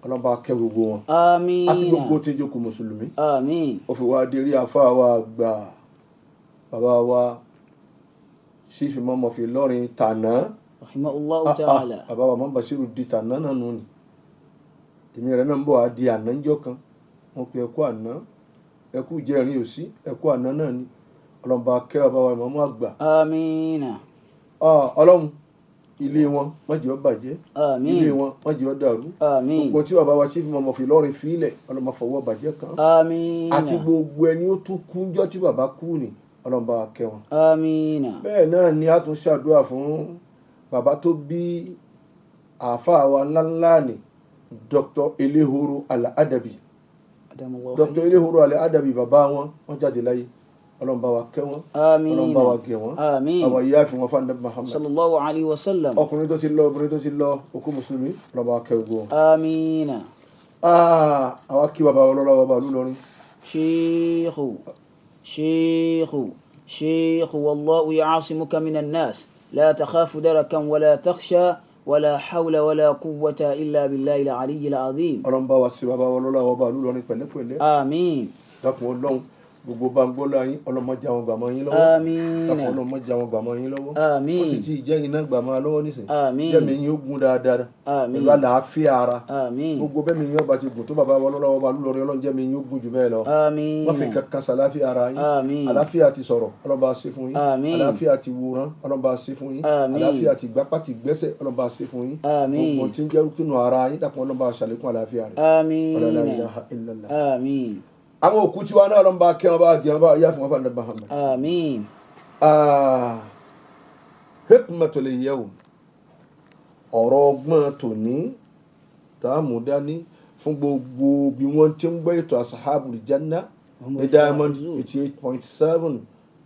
ọlọ́run bá kẹ́ gbogbo wọn àmín àti gbogbo tí ń jókòó mùsùlùmí àmín ó fi wá dérí àfáà wa gbà bàbá wa Chief Imam of Ìlọrin tàná rahimahullahu ta'ala bàbá wa mọ́ Bashiru di tàná náà nù ni èmi rẹ̀ náà ń bọ̀ wá di àná ńjọ́ kan wọn pe ẹkú àná ẹkú jẹ́rìn òsí ẹkú àná náà ni ọlọ́run bá kẹ́ bàbá wa ìmáàmù àgbà àmín ọlọ́run ilé wọn má jẹ́ ó bàjẹ́ àmín ilé wọn má jẹ́ ó dàrú àmín gbogbo tí bàbá wa Chief Imam of Ìlọrin fílẹ̀ ọlọ́run má fọwọ́ bàjẹ́ kan àmín àti gbogbo ẹni ó tún kú ńjọ́ tí bàbá kú ni ọlọ́run bá kẹ́ wọn. àmín bẹ́ẹ̀ náà ni a tún ṣàdúrà fún bàbá tó bí àáfàá wa ńláńlá ni Dr. Elehoro Al-Adabi Dr. Elehoro Al-Adabi bàbá wọn jáde láyé ọlọ́run bá wa kẹ́ wọn àmín ọlọ́run bá wa gẹ̀ wọn àmín àwọn ìyá àfi wọn fún Ànábì Muhammad sallallahu alayhi wa sallam ọkùnrin tó ti lọ obìnrin tó ti lọ òkú mùsùlùmí ọlọ́run bá wa kẹ́ gbogbo wọn. àmín àwa kí bàbá ọlọ́lá bàbá lùlọrin. شيخ والله يعاصمك من الناس لا تخاف دركا ولا تخشى ولا حول ولا قوة إلا بالله العلي العظيم. ọlọ́run bá wa sí bàbá ọlọ́lá bàbá lùlọrin pẹ̀lẹ́pẹ̀lẹ́. àmín. dákun ọlọ́run gbogbo bangbọ́lá yín ọlọ́mọdé àwọn gbàmọ́ yín lọ́wọ́. àmín. dákun ọlọ́mọdé àwọn gbàmọ́ yín lọ́wọ́. àmín. ó sì ti jẹ́ iná gbàmọ́ lọ́wọ́ nísìn. àmín. jẹ́mi yín ó gún dáadáa. àmín. pẹ̀lú àlàáfíà ara. àmín. gbogbo bẹ́ẹ̀ mi yín ọba ti gùn tó bàbá ọlọ́lá bàbá lùlọrin ọlọ́run jẹ́mi yín ó gún jù bẹ́ẹ̀ lọ. àmín. wọ́n fi kankan sàláfíà ara yín. àmín. àláfíà ti sọ̀rọ̀ ọlọ́ba ṣe fún yín. àmín. àláfíà ti wòran ọlọ́ba ṣe fún yín. àmín. àláfíà ti gbápá ti gbẹ́sẹ̀ ọlọ́ba ṣe fún yín. àmín. gbogbo tí ń jẹ́ rúkínú ara yín dákun ọlọ́ba ṣàlékún àláfíà rẹ̀. àmín. la ilaha illallah. àmín. àwọn òkú tiwa náà ló ń bá kí wọn bá gé wọn bá yá fún wọn fún Ànábì Muhammad. àmín. hikmatul yawm ọ̀rọ̀ ọgbọ́n tòní tá a mú dání fún gbogbo bí wọ́n ti ń gbọ́ ètò Ashabul Janna ní Diamond 88.7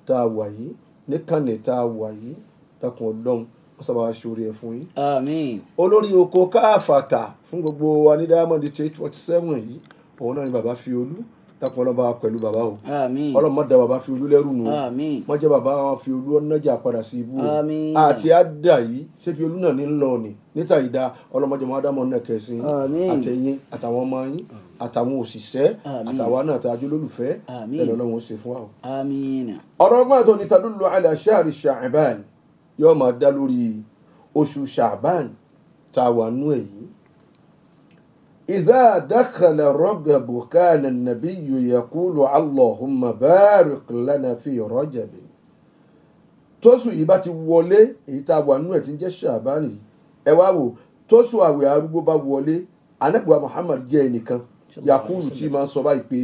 tá a wà yìí níkànnì tá a wà yìí dákun ọlọ́run wọ́n sábà ṣorí ẹ̀ fún yín. àmín. olórí oko káàfàtà fún gbogbo wa ní Diamond 88.7 yìí òun náà ni bàbá fi olú dákun ọlọ́ba pẹ̀lú bàbá o. àmín. ọlọ́mọ da bàbá fi olú lẹ́rù nù. àmín. wọ́n jẹ́ bàbá wọn fi olú ọ̀nàjà padà sí ibú o. àmín. àti àdá yìí ṣé fi olú náà ní lọ ni níta ìdá ọlọ́mọdé máa dámọ̀ náà kẹsìn. àmín. àtẹ̀yìn àtàwọn ọmọ yín àtàwọn òṣìṣẹ́ àtàwọn náà àtàjọ lólùfẹ́ bẹ́ẹ̀ lọ́wọ́ ṣe fún wa o. àmín. ọ̀rọ̀ ọgbọ́n tó ní tadullu ala shahri Sha'ban yóò máa dá lórí oṣù Sha'ban tá a wà nú èyí. إذا دخل رجب كان النبي يقول اللهم بارك لنا في رجب tóṣù yìí bá ti wọlé èyí tá a wà nínú ẹ̀ tí ń jẹ́ Ṣàbánì ẹ wá wò tóṣù àwẹ̀ arúgbó bá wọlé Ànábì wa Muhammad jẹ́ ẹnìkan yakulu tí máa ń sọ báyìí pé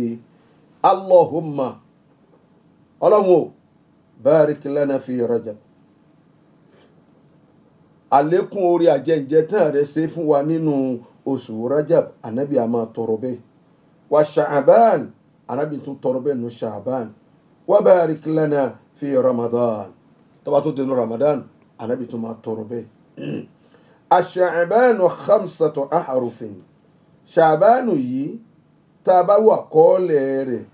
Allahumma ọlọ́run o barik lana fi Rajab àlékún orí àjẹǹjẹ tán rẹ̀ ṣe fún wa nínú oṣù Rajab Ànábì a máa tọrọ bẹ́ẹ̀ wa Sha'ban Ànábì tún tọrọ bẹ́ẹ̀ nù Sha'ban wa barik lana fi Ramadan tó bá tó dénú Ramadan Ànábì tún máa tọrọ bẹ́ẹ̀. Ash-Sha'banu 5 ahrufin Sha'banu yìí tá a bá wà kọ́ọ̀lẹ̀ rẹ̀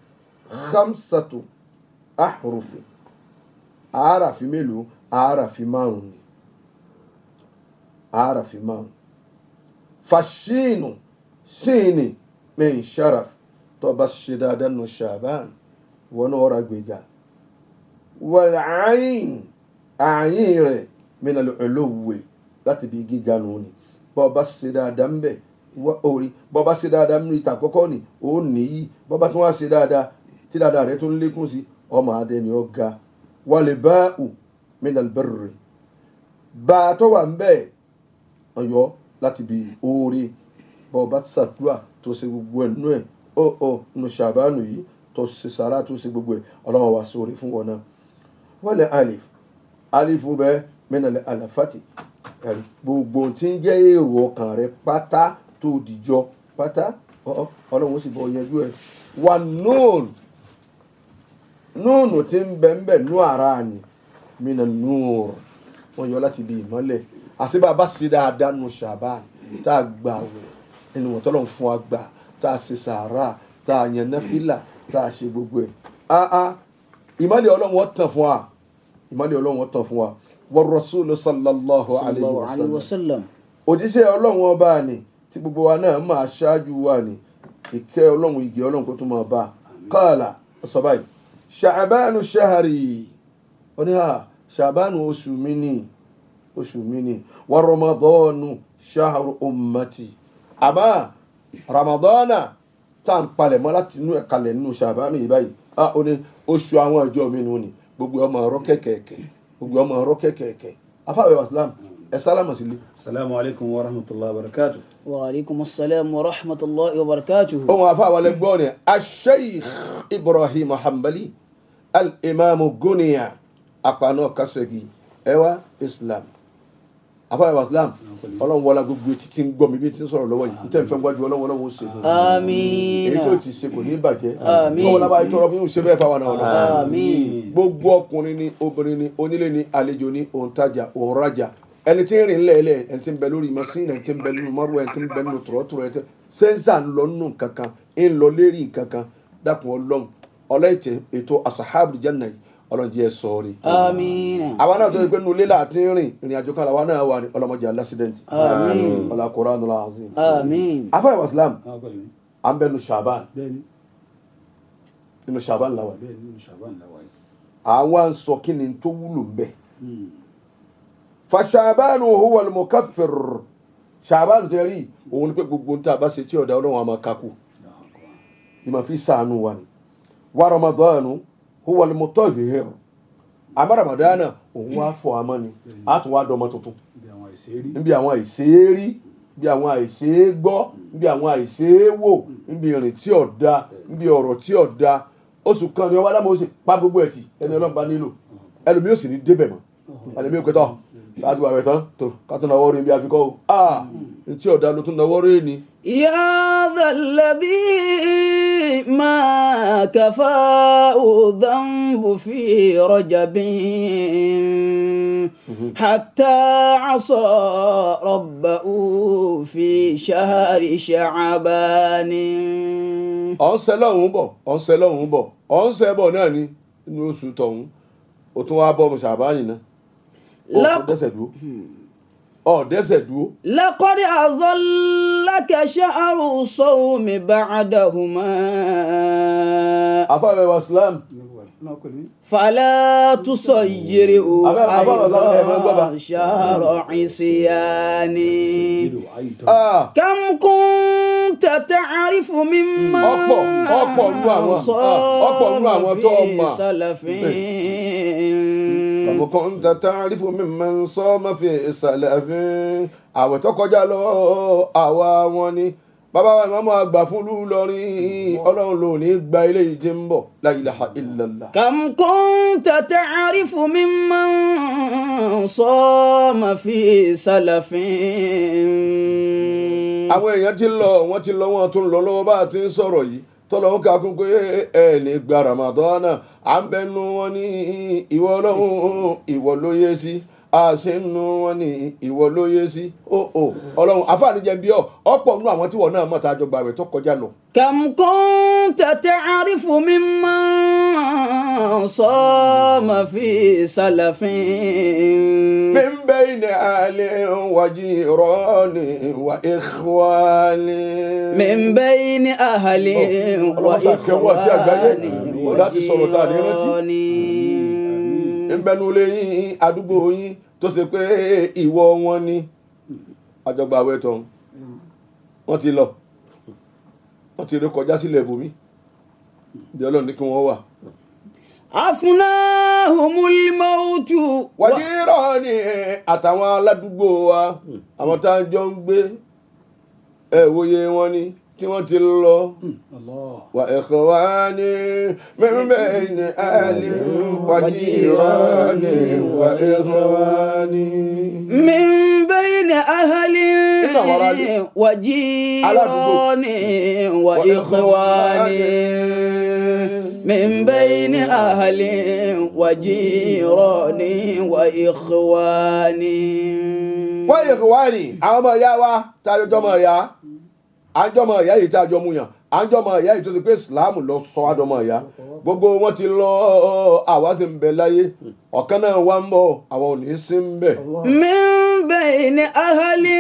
5 ahrufin àáràfin mélòó àáràfin márùn-ún ni àáràfin márùn-ún. Fashinu sini min sharaf tó bá ṣe dáadáa nù Sha'ban wọn náà ọ̀rọ̀ gbéga wal ayn àyìn rẹ̀ min al-uluwi láti bí gíga nù ni bọ́ bá ṣe dáadáa ń bẹ̀ orí bọ́ bá ṣe dáadáa ń rí ìta àkọ́kọ́ ni ó nìyí bọ́ bá tún wá ṣe dáadáa tí dáadáa rẹ̀ tún lékún sí ọmọ adé ni ó ga wal ba'u min al-birri bá a tó wà ń bẹ̀ ọ̀yọ́ láti bí oore bọ́ bá ṣàdúrà tó ṣe gbogbo ẹ̀ nú ẹ̀ nù Ṣàbánù yìí tó ṣe sàrà tó ṣe gbogbo ẹ̀ ọlọ́wọ́ wa sóore fún wọn náà wọ́n lẹ̀ alifu bẹ́ẹ̀ mẹ́nàlẹ́ àlàfàtì gbogbo tí ń jẹ́ èrò ọkàn rẹ pátá tó dìjọ pátá ọlọ́wọ́ sì bọ́ yẹjú ẹ̀ wà nóònù tí ń bẹ̀ nú ara ni mìnà nóòrù wọ́n yọ láti bí ìmọ́lẹ̀ àṣìbá bá ṣe dáadáa nù Ṣàbán tá a gbà wẹ̀ ẹni wọ́n tọ́lọ̀ fún wa gbà tá a ṣe sàárà tá a yẹn náfìlà tá a ṣe gbogbo ẹ̀ ìmọ́lẹ̀ Ọlọ́run tàn fún wa ìmọ́lẹ̀ Ọlọ́run tàn fún wa wa Rasulu sallallahu alayhi wa sallam òjíṣẹ́ Ọlọ́run ọba ni tí gbogbo wa náà máa ṣáájú wa ní ìkẹ́ ọlọ́run ìgè ọlọ́run kó tún máa bá qala sọ báyìí ṣàbánu ṣahari ó ní ṣàbánu oṣù mi ni wa ramadanu ṣaharu ummati àmọ́ ramadana tá à ń palẹ̀ mọ́ láti inú ẹ̀kalẹ̀ nínú ṣàbánu yìí báyìí ó ní oṣù àwọn ìjọ mi nù ni gbogbo ọmọ ọ̀rọ̀ kẹ̀kẹ̀kẹ̀ afáwẹ̀ wàsílám ẹ sálámà sílé. Assalamu alaikum wa rahmatullahi wa barakatuh. Wa alaikum assalam wa rahmatullahi wa barakatuh. ohun afáwẹ̀ lẹ́gbọ́n ni Sheikh Ibrahim Hanbali al-Imam Guniya apanu kasegi ẹwà Islam afáwẹ̀ wàsílám ọlọ́run wọlá gbogbo etí tí ń gbọ́ mi bí tí ń sọ̀rọ̀ lọ́wọ́ yìí ìtẹ́ ìfẹ́ gbájú ọlọ́run ó ṣe fún mi. Àmín. èyí tó ti ṣe kò ní bàjẹ́. Àmín. ọwọ́ lábàá ìtọ́rọ fún yóò ṣe bẹ́ẹ̀ fáwọn náà. Àmín. gbogbo ọkùnrin ni obìnrin ni onílé ni àlejò ni òǹtajà òǹrajà ẹni tí ń rìn lẹ́ẹ̀lẹ́ ẹni tí ń bẹ lórí masínì ẹni tí ń bẹ nínú márùn ẹni tí ń bẹ nínú tùrọ̀tùrọ̀ ẹni tí sẹ́ńsà ń lọ nínú kankan ń lọ lérí kankan dákun ọlọ́run ọlọ́ìtẹ̀ ètò asahabu janna yìí ọlọ́run jẹ́ sọ́ọ́rì. Àmín. àwa náà tó yẹ pé nínú ilé láti rìn ìrìn àjò kan àwa náà wà ní ọlọ́mọdé alásídẹ́ǹtì. Àmín. ọlá Qur'anul azim. Àmín. afáyà wàsílám à ń bẹ nu Ṣàbán nínú Ṣàbán làwà àwa ń sọ kí ni tó wúlò ń bẹ. فشعبان هو المكفر شعبان تري òun pé gbogbo nta bá ṣe tí ọ̀dà Ọlọ́run a máa kakú ìmọ̀ fi sànù wa ni wa Ramadanu huwa al-mutahhir àmọ́ Ramadana òun wá fọ àmọ́ ni a tún wá dọmọ tuntun níbi àwọn àìsèérí níbi àwọn àìsèégbọ́ níbi àwọn àìsèéwò níbi ìrìn tí ọ̀dà níbi ọ̀rọ̀ tí ọ̀dà oṣù kan ni ọwọ́ alámọ̀ ó sì pa gbogbo ẹ̀ tì ẹni Ọlọ́run bá nílò ẹlòmíì ò sì ní débẹ̀ mọ́ ẹlòmíì ò pẹ́tọ́ láti wà wẹ̀tán tó kátó náwó rí bí a fi kọ́ o tí ọ̀dà ló tún náwó rí ni. يا ذا الذي ما كفاه ذنب في رجب حتى عصى ربه في شهر شعبان. ọ̀nsẹ̀ lọ́hùn bọ̀ ọ̀nsẹ̀ bọ̀ náà ni inú oṣù tọ̀hún o tún wá bọ́ mu Ṣàbáànì náà. dẹ́sẹ̀ dúró. لقد أظلك شهر الصوم بعدهما. afáwẹ̀ wàsílám. فلا تصيره أيضا شهر عصيان. كم كنت تعرف ممن صام في سلف. كنت تعرف ممن صام في سلف. àwẹ̀ tó kọjá lọ àwa wọn ni bàbá wa ìmọ̀mọ́ àgbà fún lúlọrin ọlọ́run ló ní gba ilé ìjẹ́ ń bọ̀ la ilaha illallah. كم كنت تعرف ممن صام في سلف. àwọn èèyàn ti lọ wọ́n tún lọ lọ́wọ́ bá a ti ń sọ̀rọ̀ yìí tọ́lọ́hún kakún pé ẹ ní gba Ramadana à ń bẹnu wọn ní ìwọ ọlọ́run ìwọ ló yé sí àṣẹnu wọn ní ìwọ ló yé sí ọlọ́run àfààní jẹ́ bí ọ̀pọ̀ nínú àwọn tí wọ́n náà mọ̀ tá a jọ gbà rẹ̀ tó kọjá lọ. كم كنت تعرف ممن صام في سلف. من بين أهل وجيران وإخوان. من بين أهل وإخوان. ìbẹ̀nu lẹ́yìn àdúgbò yín tó ṣe pé ìwọ wọn ni àjọgbà àwẹ̀ tán wọ́n ti lọ wọ́n ti rí kọjá sílẹ̀ ibòmí bí Ọlọ́run ní kí wọ́n wà. afunahumul mautu. wàjírọ̀ ni àtàwọn aládùúgbò wa àwọn tá a jọ ń gbé wòye wọn ni tí wọ́n ti lọ. wa ikhwani min bayni ahli wa jirani wa ikhwani. min bayni ahli wa jirani wa ikhwani. min bayni ahli wa jirani wa ikhwani. wa ikhwani àwọn ọmọ ìyá wa tá a jọ mọ̀ ìyá àjọmọ ìyá yìí tá a jọ mú yàn àjọmọ ìyá yìí tó ti pé Islam lọ sọ àjọmọ ìyá gbogbo wọn ti lọ àwa sì ń bẹ láyé ọ̀kan náà wá ń bọ̀ àwọn ò ní sí ń bẹ. min bayni ahli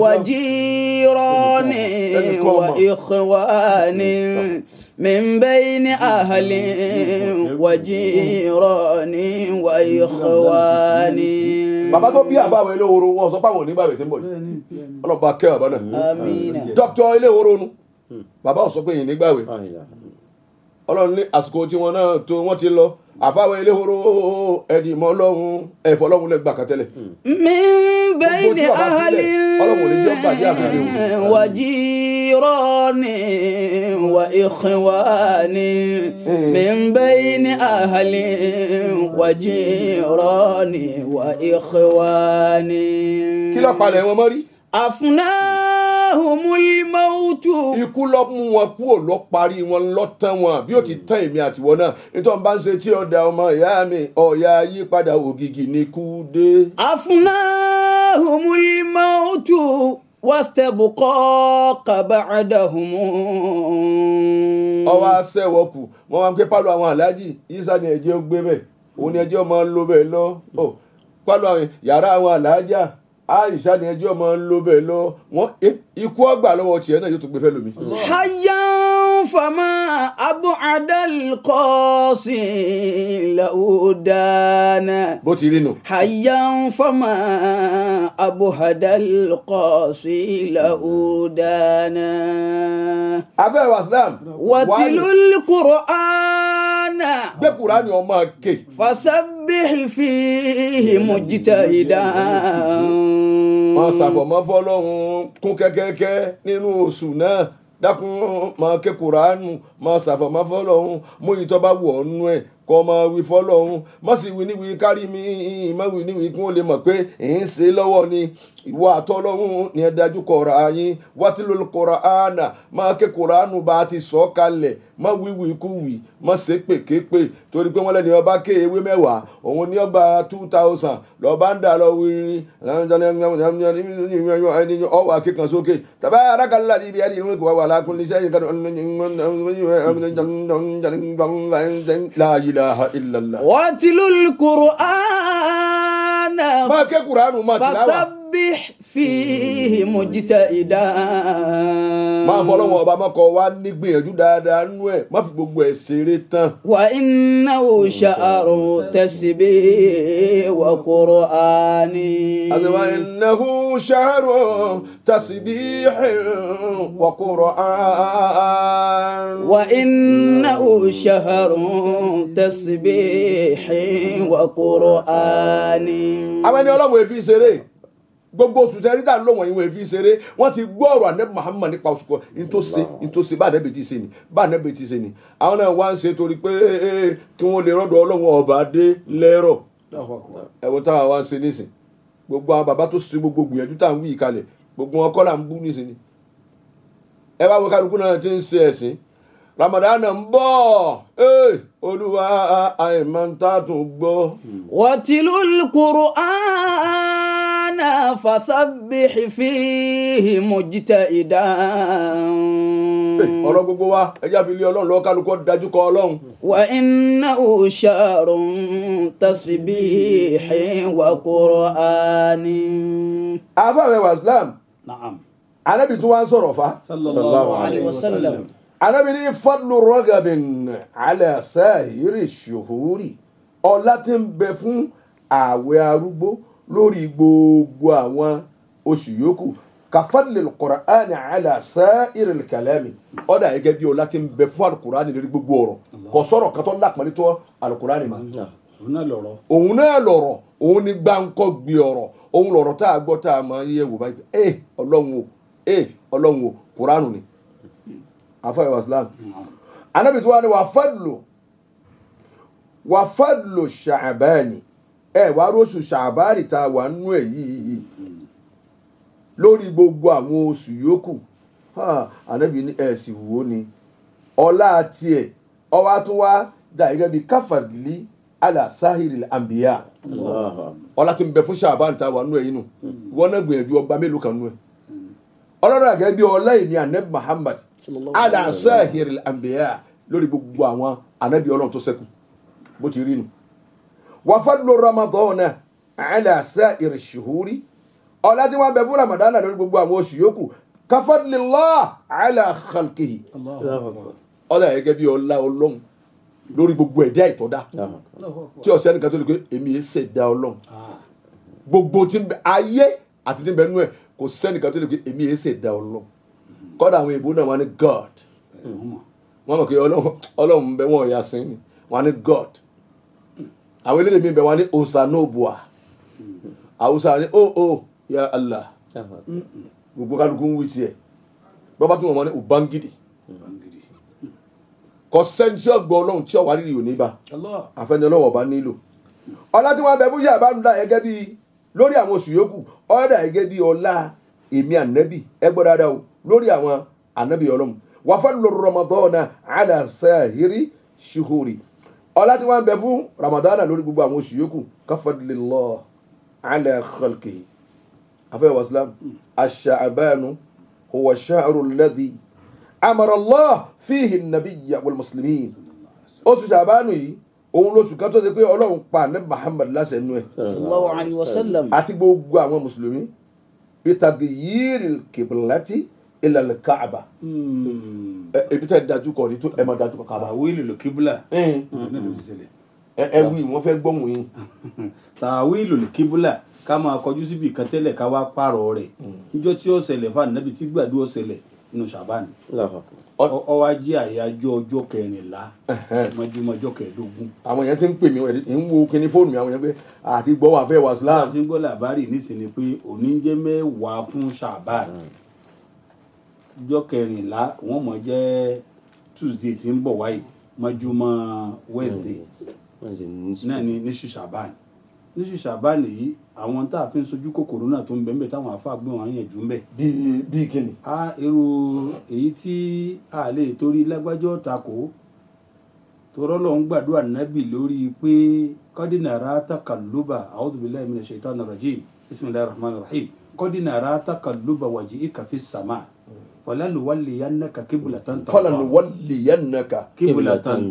وجيران وإخوان من بين أهل وجيران وإخوان. bàbá tó bí àfáwọn ilé horo wọn sọ pé àwọn onígbàwé tí ń bọ̀ yìí ọlọ́ba kẹ́ ọ̀bá náà آمين. dókítà ilé horo nu bàbá ò sọ pé yìí nígbàwé ọlọ́run ní àsìkò tí wọn náà tó wọ́n ti lọ àfáwọn ilé horo ẹ̀dì mọ́ ọlọ́run ẹ̀fọ́ ọlọ́run lẹ́gbàá kan tẹ́lẹ̀. من بين أهل وجيران وإخوان من بين أهل وجيران وإخوان. kí ló palẹ̀ wọn mọ́ rí. أفناهم الموت. ikú lọ mú wọn kúrò lọ parí wọn lọ tán wọn bí ó ti tán èmi àtiwọ náà nítorí bá ń ṣe tí ọ̀dà ọmọ ìyá mi ọ̀ya yípadà ògìgì ní kú dé. أفناهم الموت واستبقاك بعدهم. ọwọ́ aṣẹ́wọ̀kù wọ́n máa ń pé pálọ̀ àwọn aláàjì isa ni ẹ̀jẹ̀ ó gbé bẹ́ẹ̀ òun ni ẹjẹ́ ọmọ ń lo bẹ́ẹ̀ lọ pálọ̀ àwọn yàrá àwọn aláàjà àìsà ni ẹjọ́ máa ń lo bẹ́ẹ̀ lọ wọ́n ikú ọgbà lọ́wọ́ tiẹ̀ náà yóò tún gbé fẹ́ lómi. hayya fama abu'ada al-qasi laudana. bó ti rí nù. hayya fama abu'ada al-qasi laudana. afẹ́ waslam. watilul qur'ana. gbé kuraani ọmọ ké. fasabbih fihi mujtahidan. wọ́n ṣàfọ̀mọ́ fọlọ́run kún kẹ́kẹ́kẹ́ nínú oṣù náà dákun máa ké kuraanu máa ṣàfọ̀mọ́ fọlọ́run mú ìtọ́ bá wọ̀ ọ́nú ẹ̀ kọ́ máa wí fọlọ́run má sì wí níwí kárí mi má wí níwí kí wọ́n lè mọ̀ pé èyí ń ṣe lọ́wọ́ ni ìwọ àtọ́lọ́run ni ẹ dájú kọ̀ọ̀rọ̀ ayín watilul qur'ana máa ké kuraanu bá a ti sọ kalẹ̀ má wíwí kú wí má ṣe pèképe torí pé wọ́n lẹ́ni ọba ké ewé mẹ́wàá òun ní ọgbà 2000 lọ́ba ń dà lọ wírí ọwọ́ akẹ́kàn sókè tabarakalla níbi ẹni ìlú ìkọ̀wé wà lákùnrin iṣẹ́ la ilaha illallah. watilul qur'ana. máa ké kuraanu máa tìláwà. fasabbih fihi mujtahidan. máa fọlọ́wọ́n ọba mọ́kọ wá nígbìyànjú dáadáa nú ẹ̀ má fi gbogbo ẹ̀ ṣeré tán. wa innahu sha'ru tasbih wa qur'ani. àti wa innahu sha'ru tasbih wa qur'an. wa innahu sha'ru tasbih wa qur'ani. àwọn ẹni ọlọ́run èéfín ṣeré gbogbo oṣù tẹ́rí dà lóhùn ìwọ̀n èéfín ṣeré wọ́n ti gbọ́ ọ̀rọ̀ ànẹ́bí Muhammad nípa oṣù kan ntòsí bá ànẹ́bí ti ṣe ni bá ànẹ́bí ti ṣe ni àwọn náà wá ń ṣe torí pé kí wọ́n lè rọ́dọ̀ ọlọ́run ọba dé lẹ́rọ̀ ẹ̀wọ̀n táwa wá ń ṣe nísìn gbogbo àwọn bàbá tó ṣe gbogbo gbìyànjú tá à ń wí kalẹ̀ gbogbo wọn kọ́ là ń bú nísìn ni ẹ bá wọn kálukú náà ti ń ṣe ẹ̀sìn Ramadan ń bọ̀ olúwa àìmọ̀ntà tún gbọ́. watilul qur'ana fasabbih fihi mujtahidan. ọ̀rọ̀ gbogbo wa ẹja fi lé ọlọ́run lọ́wọ́ kálukọ́ dájú kọ ọlọ́run. wa innahu sha'run tasbihin wa qur'ani. àfàwẹ̀ wa Islam Naam. anábì tún wá ń sọ̀rọ̀ fa. Sallallahu alayhi wa sallam. anábì ní fadlu ragabin ala sa'iri shuhuri ọlá tí ń bẹ fún ààwẹ̀ arúgbó lórí gbogbo àwọn oṣù yòókù kafadlil qur'ani ala sa'iril kalami ọ̀dà gẹ́gẹ́ bí ọlá tí ń bẹ fún alukur'ani lórí gbogbo ọ̀rọ̀ kò sọ̀rọ̀ kátó lápẹ̀lẹ́ tó alukur'ani ma. òun náà lọ̀rọ̀ òun ní gbáǹkọ́ gbé ọ̀rọ̀ òun lọ̀rọ̀ tá a gbọ́ tá a máa yẹ wò báyìí ọlọ́run o kur'anu ni afáyọ̀ islam anábì tó wá ní wà fadlu ṣàbáni wà róṣù ṣàbáni tá a wà nínú ẹ̀ yìí lórí gbogbo àwọn oṣù yòókù anábì ní ẹ̀sìn wo ni ọlá tiẹ̀ ọwá tún wá dà gẹ́gẹ́ bí káfàdìlí ala sahiril anbiya ọlá tí ń bẹ fún ṣàbáni tá a wà nínú ẹ̀ yìí nù wọ́n náà gbìyànjú ọgbà mélòó kan nínú ẹ̀ ọlọ́dọ̀ àgẹ́ bí ọlá ìní anabi Muhammad ala sahiril anbiya lórí gbogbo àwọn anabi ọlọ́run tó ṣẹ́kù bó ti rí nu wa fadlu Ramadana ala sa'iri shuhuri ọlá tí wọ́n bẹ fún Ramadan lórí gbogbo àwọn oṣù yòókù kafadlillah ala khalqihi ọlá gẹ́gẹ́ bí ọlá Ọlọ́run lórí gbogbo ẹ̀dá ìtọ́dá tí ọ̀sẹ̀ nìkan tó lè pé èmi yẹn ṣẹ̀dá Ọlọ́run gbogbo tí ń bẹ ayé àti tí ń bẹ nínú ẹ̀ kò sẹ́nìkan tó lè pé èmi yẹn ṣẹ̀dá Ọlọ́run kọ́dà àwọn èèbó náà wọ́n ní God wọ́n mọ̀ pé Ọlọ́run ń bẹ wọ́n ọ̀yà sí ni wọ́n ní God àwọn elédè mi bẹ wọ́n ní osanobua Hausa ní ya Allah gbogbo kálukú ń wí tiẹ̀ bọ́bá tún wọ́n ní ubangidi kò sẹ́ni tí ó gbọ́ Ọlọ́run tí ó wà rírì òní bá àfẹ́ni Ọlọ́run bá nílò ọlá tí wọ́n bẹ fún yàrá bá gẹ́gẹ́ bí lórí àwọn oṣù yòókù ọ̀dà gẹ́gẹ́ bí ọlá èmi ànábì ẹgbẹ́ dáadáa o lórí àwọn ànábì Ọlọ́run wa fadlu Ramadana ala sahiri shuhuri ọlá tí wọ́n bẹ fún Ramadana lórí gbogbo àwọn oṣù yòókù kafadlillah ala khalqihi afẹ́ wa islam ash-sha'banu huwa ash-shahru alladhi amara Allah fihi an-nabiyya wal muslimin oṣù Ṣàbánù yìí òun lóṣù kan tó ṣe pé Ọlọ́run pa ní Muhammad láṣẹ nú ẹ̀ sallallahu alayhi wa sallam àti gbogbo àwọn mùsùlùmí bitaghyiril qiblati ila al-Ka'ba ebi tẹ́ dájú kọ́ ni tó ẹ máa dájú kọ́ Kaaba tàwílù kíbùlà ìgbà ló ti ṣẹlẹ̀. ẹ wí wọ́n fẹ́ gbọ́mù yín tàwílù kíbùlà ká máa kọjú síbi kan tẹ́lẹ̀ ká wá pààrọ̀ rẹ̀ níjọ́ tí ó ṣẹlẹ̀ fún ànábì tí gbàdúrà ṣẹlẹ̀ nínú Ṣàbánì ó wá jẹ́ àyájọ́ ọjọ́ 14 mọ́júmọ́ ọjọ́ 15. àwọn yẹn ti ń pè mí ń wo kíní fóònù mi àwọn yẹn pé àti gbọ́ wà fẹ́ wà Islam láti ń gbọ́ làbárì nísìnyí pé òní jẹ́ 10 fún Ṣàbánì ọjọ́ 14 wọ́n mọ̀ jẹ́ Tuesday tí ń bọ̀ wáyé mọ́júmọ́ Wednesday náà ní Ṣàbánì ní Ṣàbánì yìí àwọn tá a fi ń sojú kòkòrò náà tó ń bẹ̀ ń bẹ̀ táwọn afá gbé wọn yẹn jù ń bẹ̀. bíi kíni. irú èyí tí a lè torí lágbájọ́ takò torọ́ lọ ń gbàdúrà nábì lórí pé kọ́dínàrà taqalluba a'udhu billahi minash shaitanir rajim bismillahir rahmanir rahim kọ́dínàrà taqalluba wajhika fis sama falanuwalliyannaka qiblatan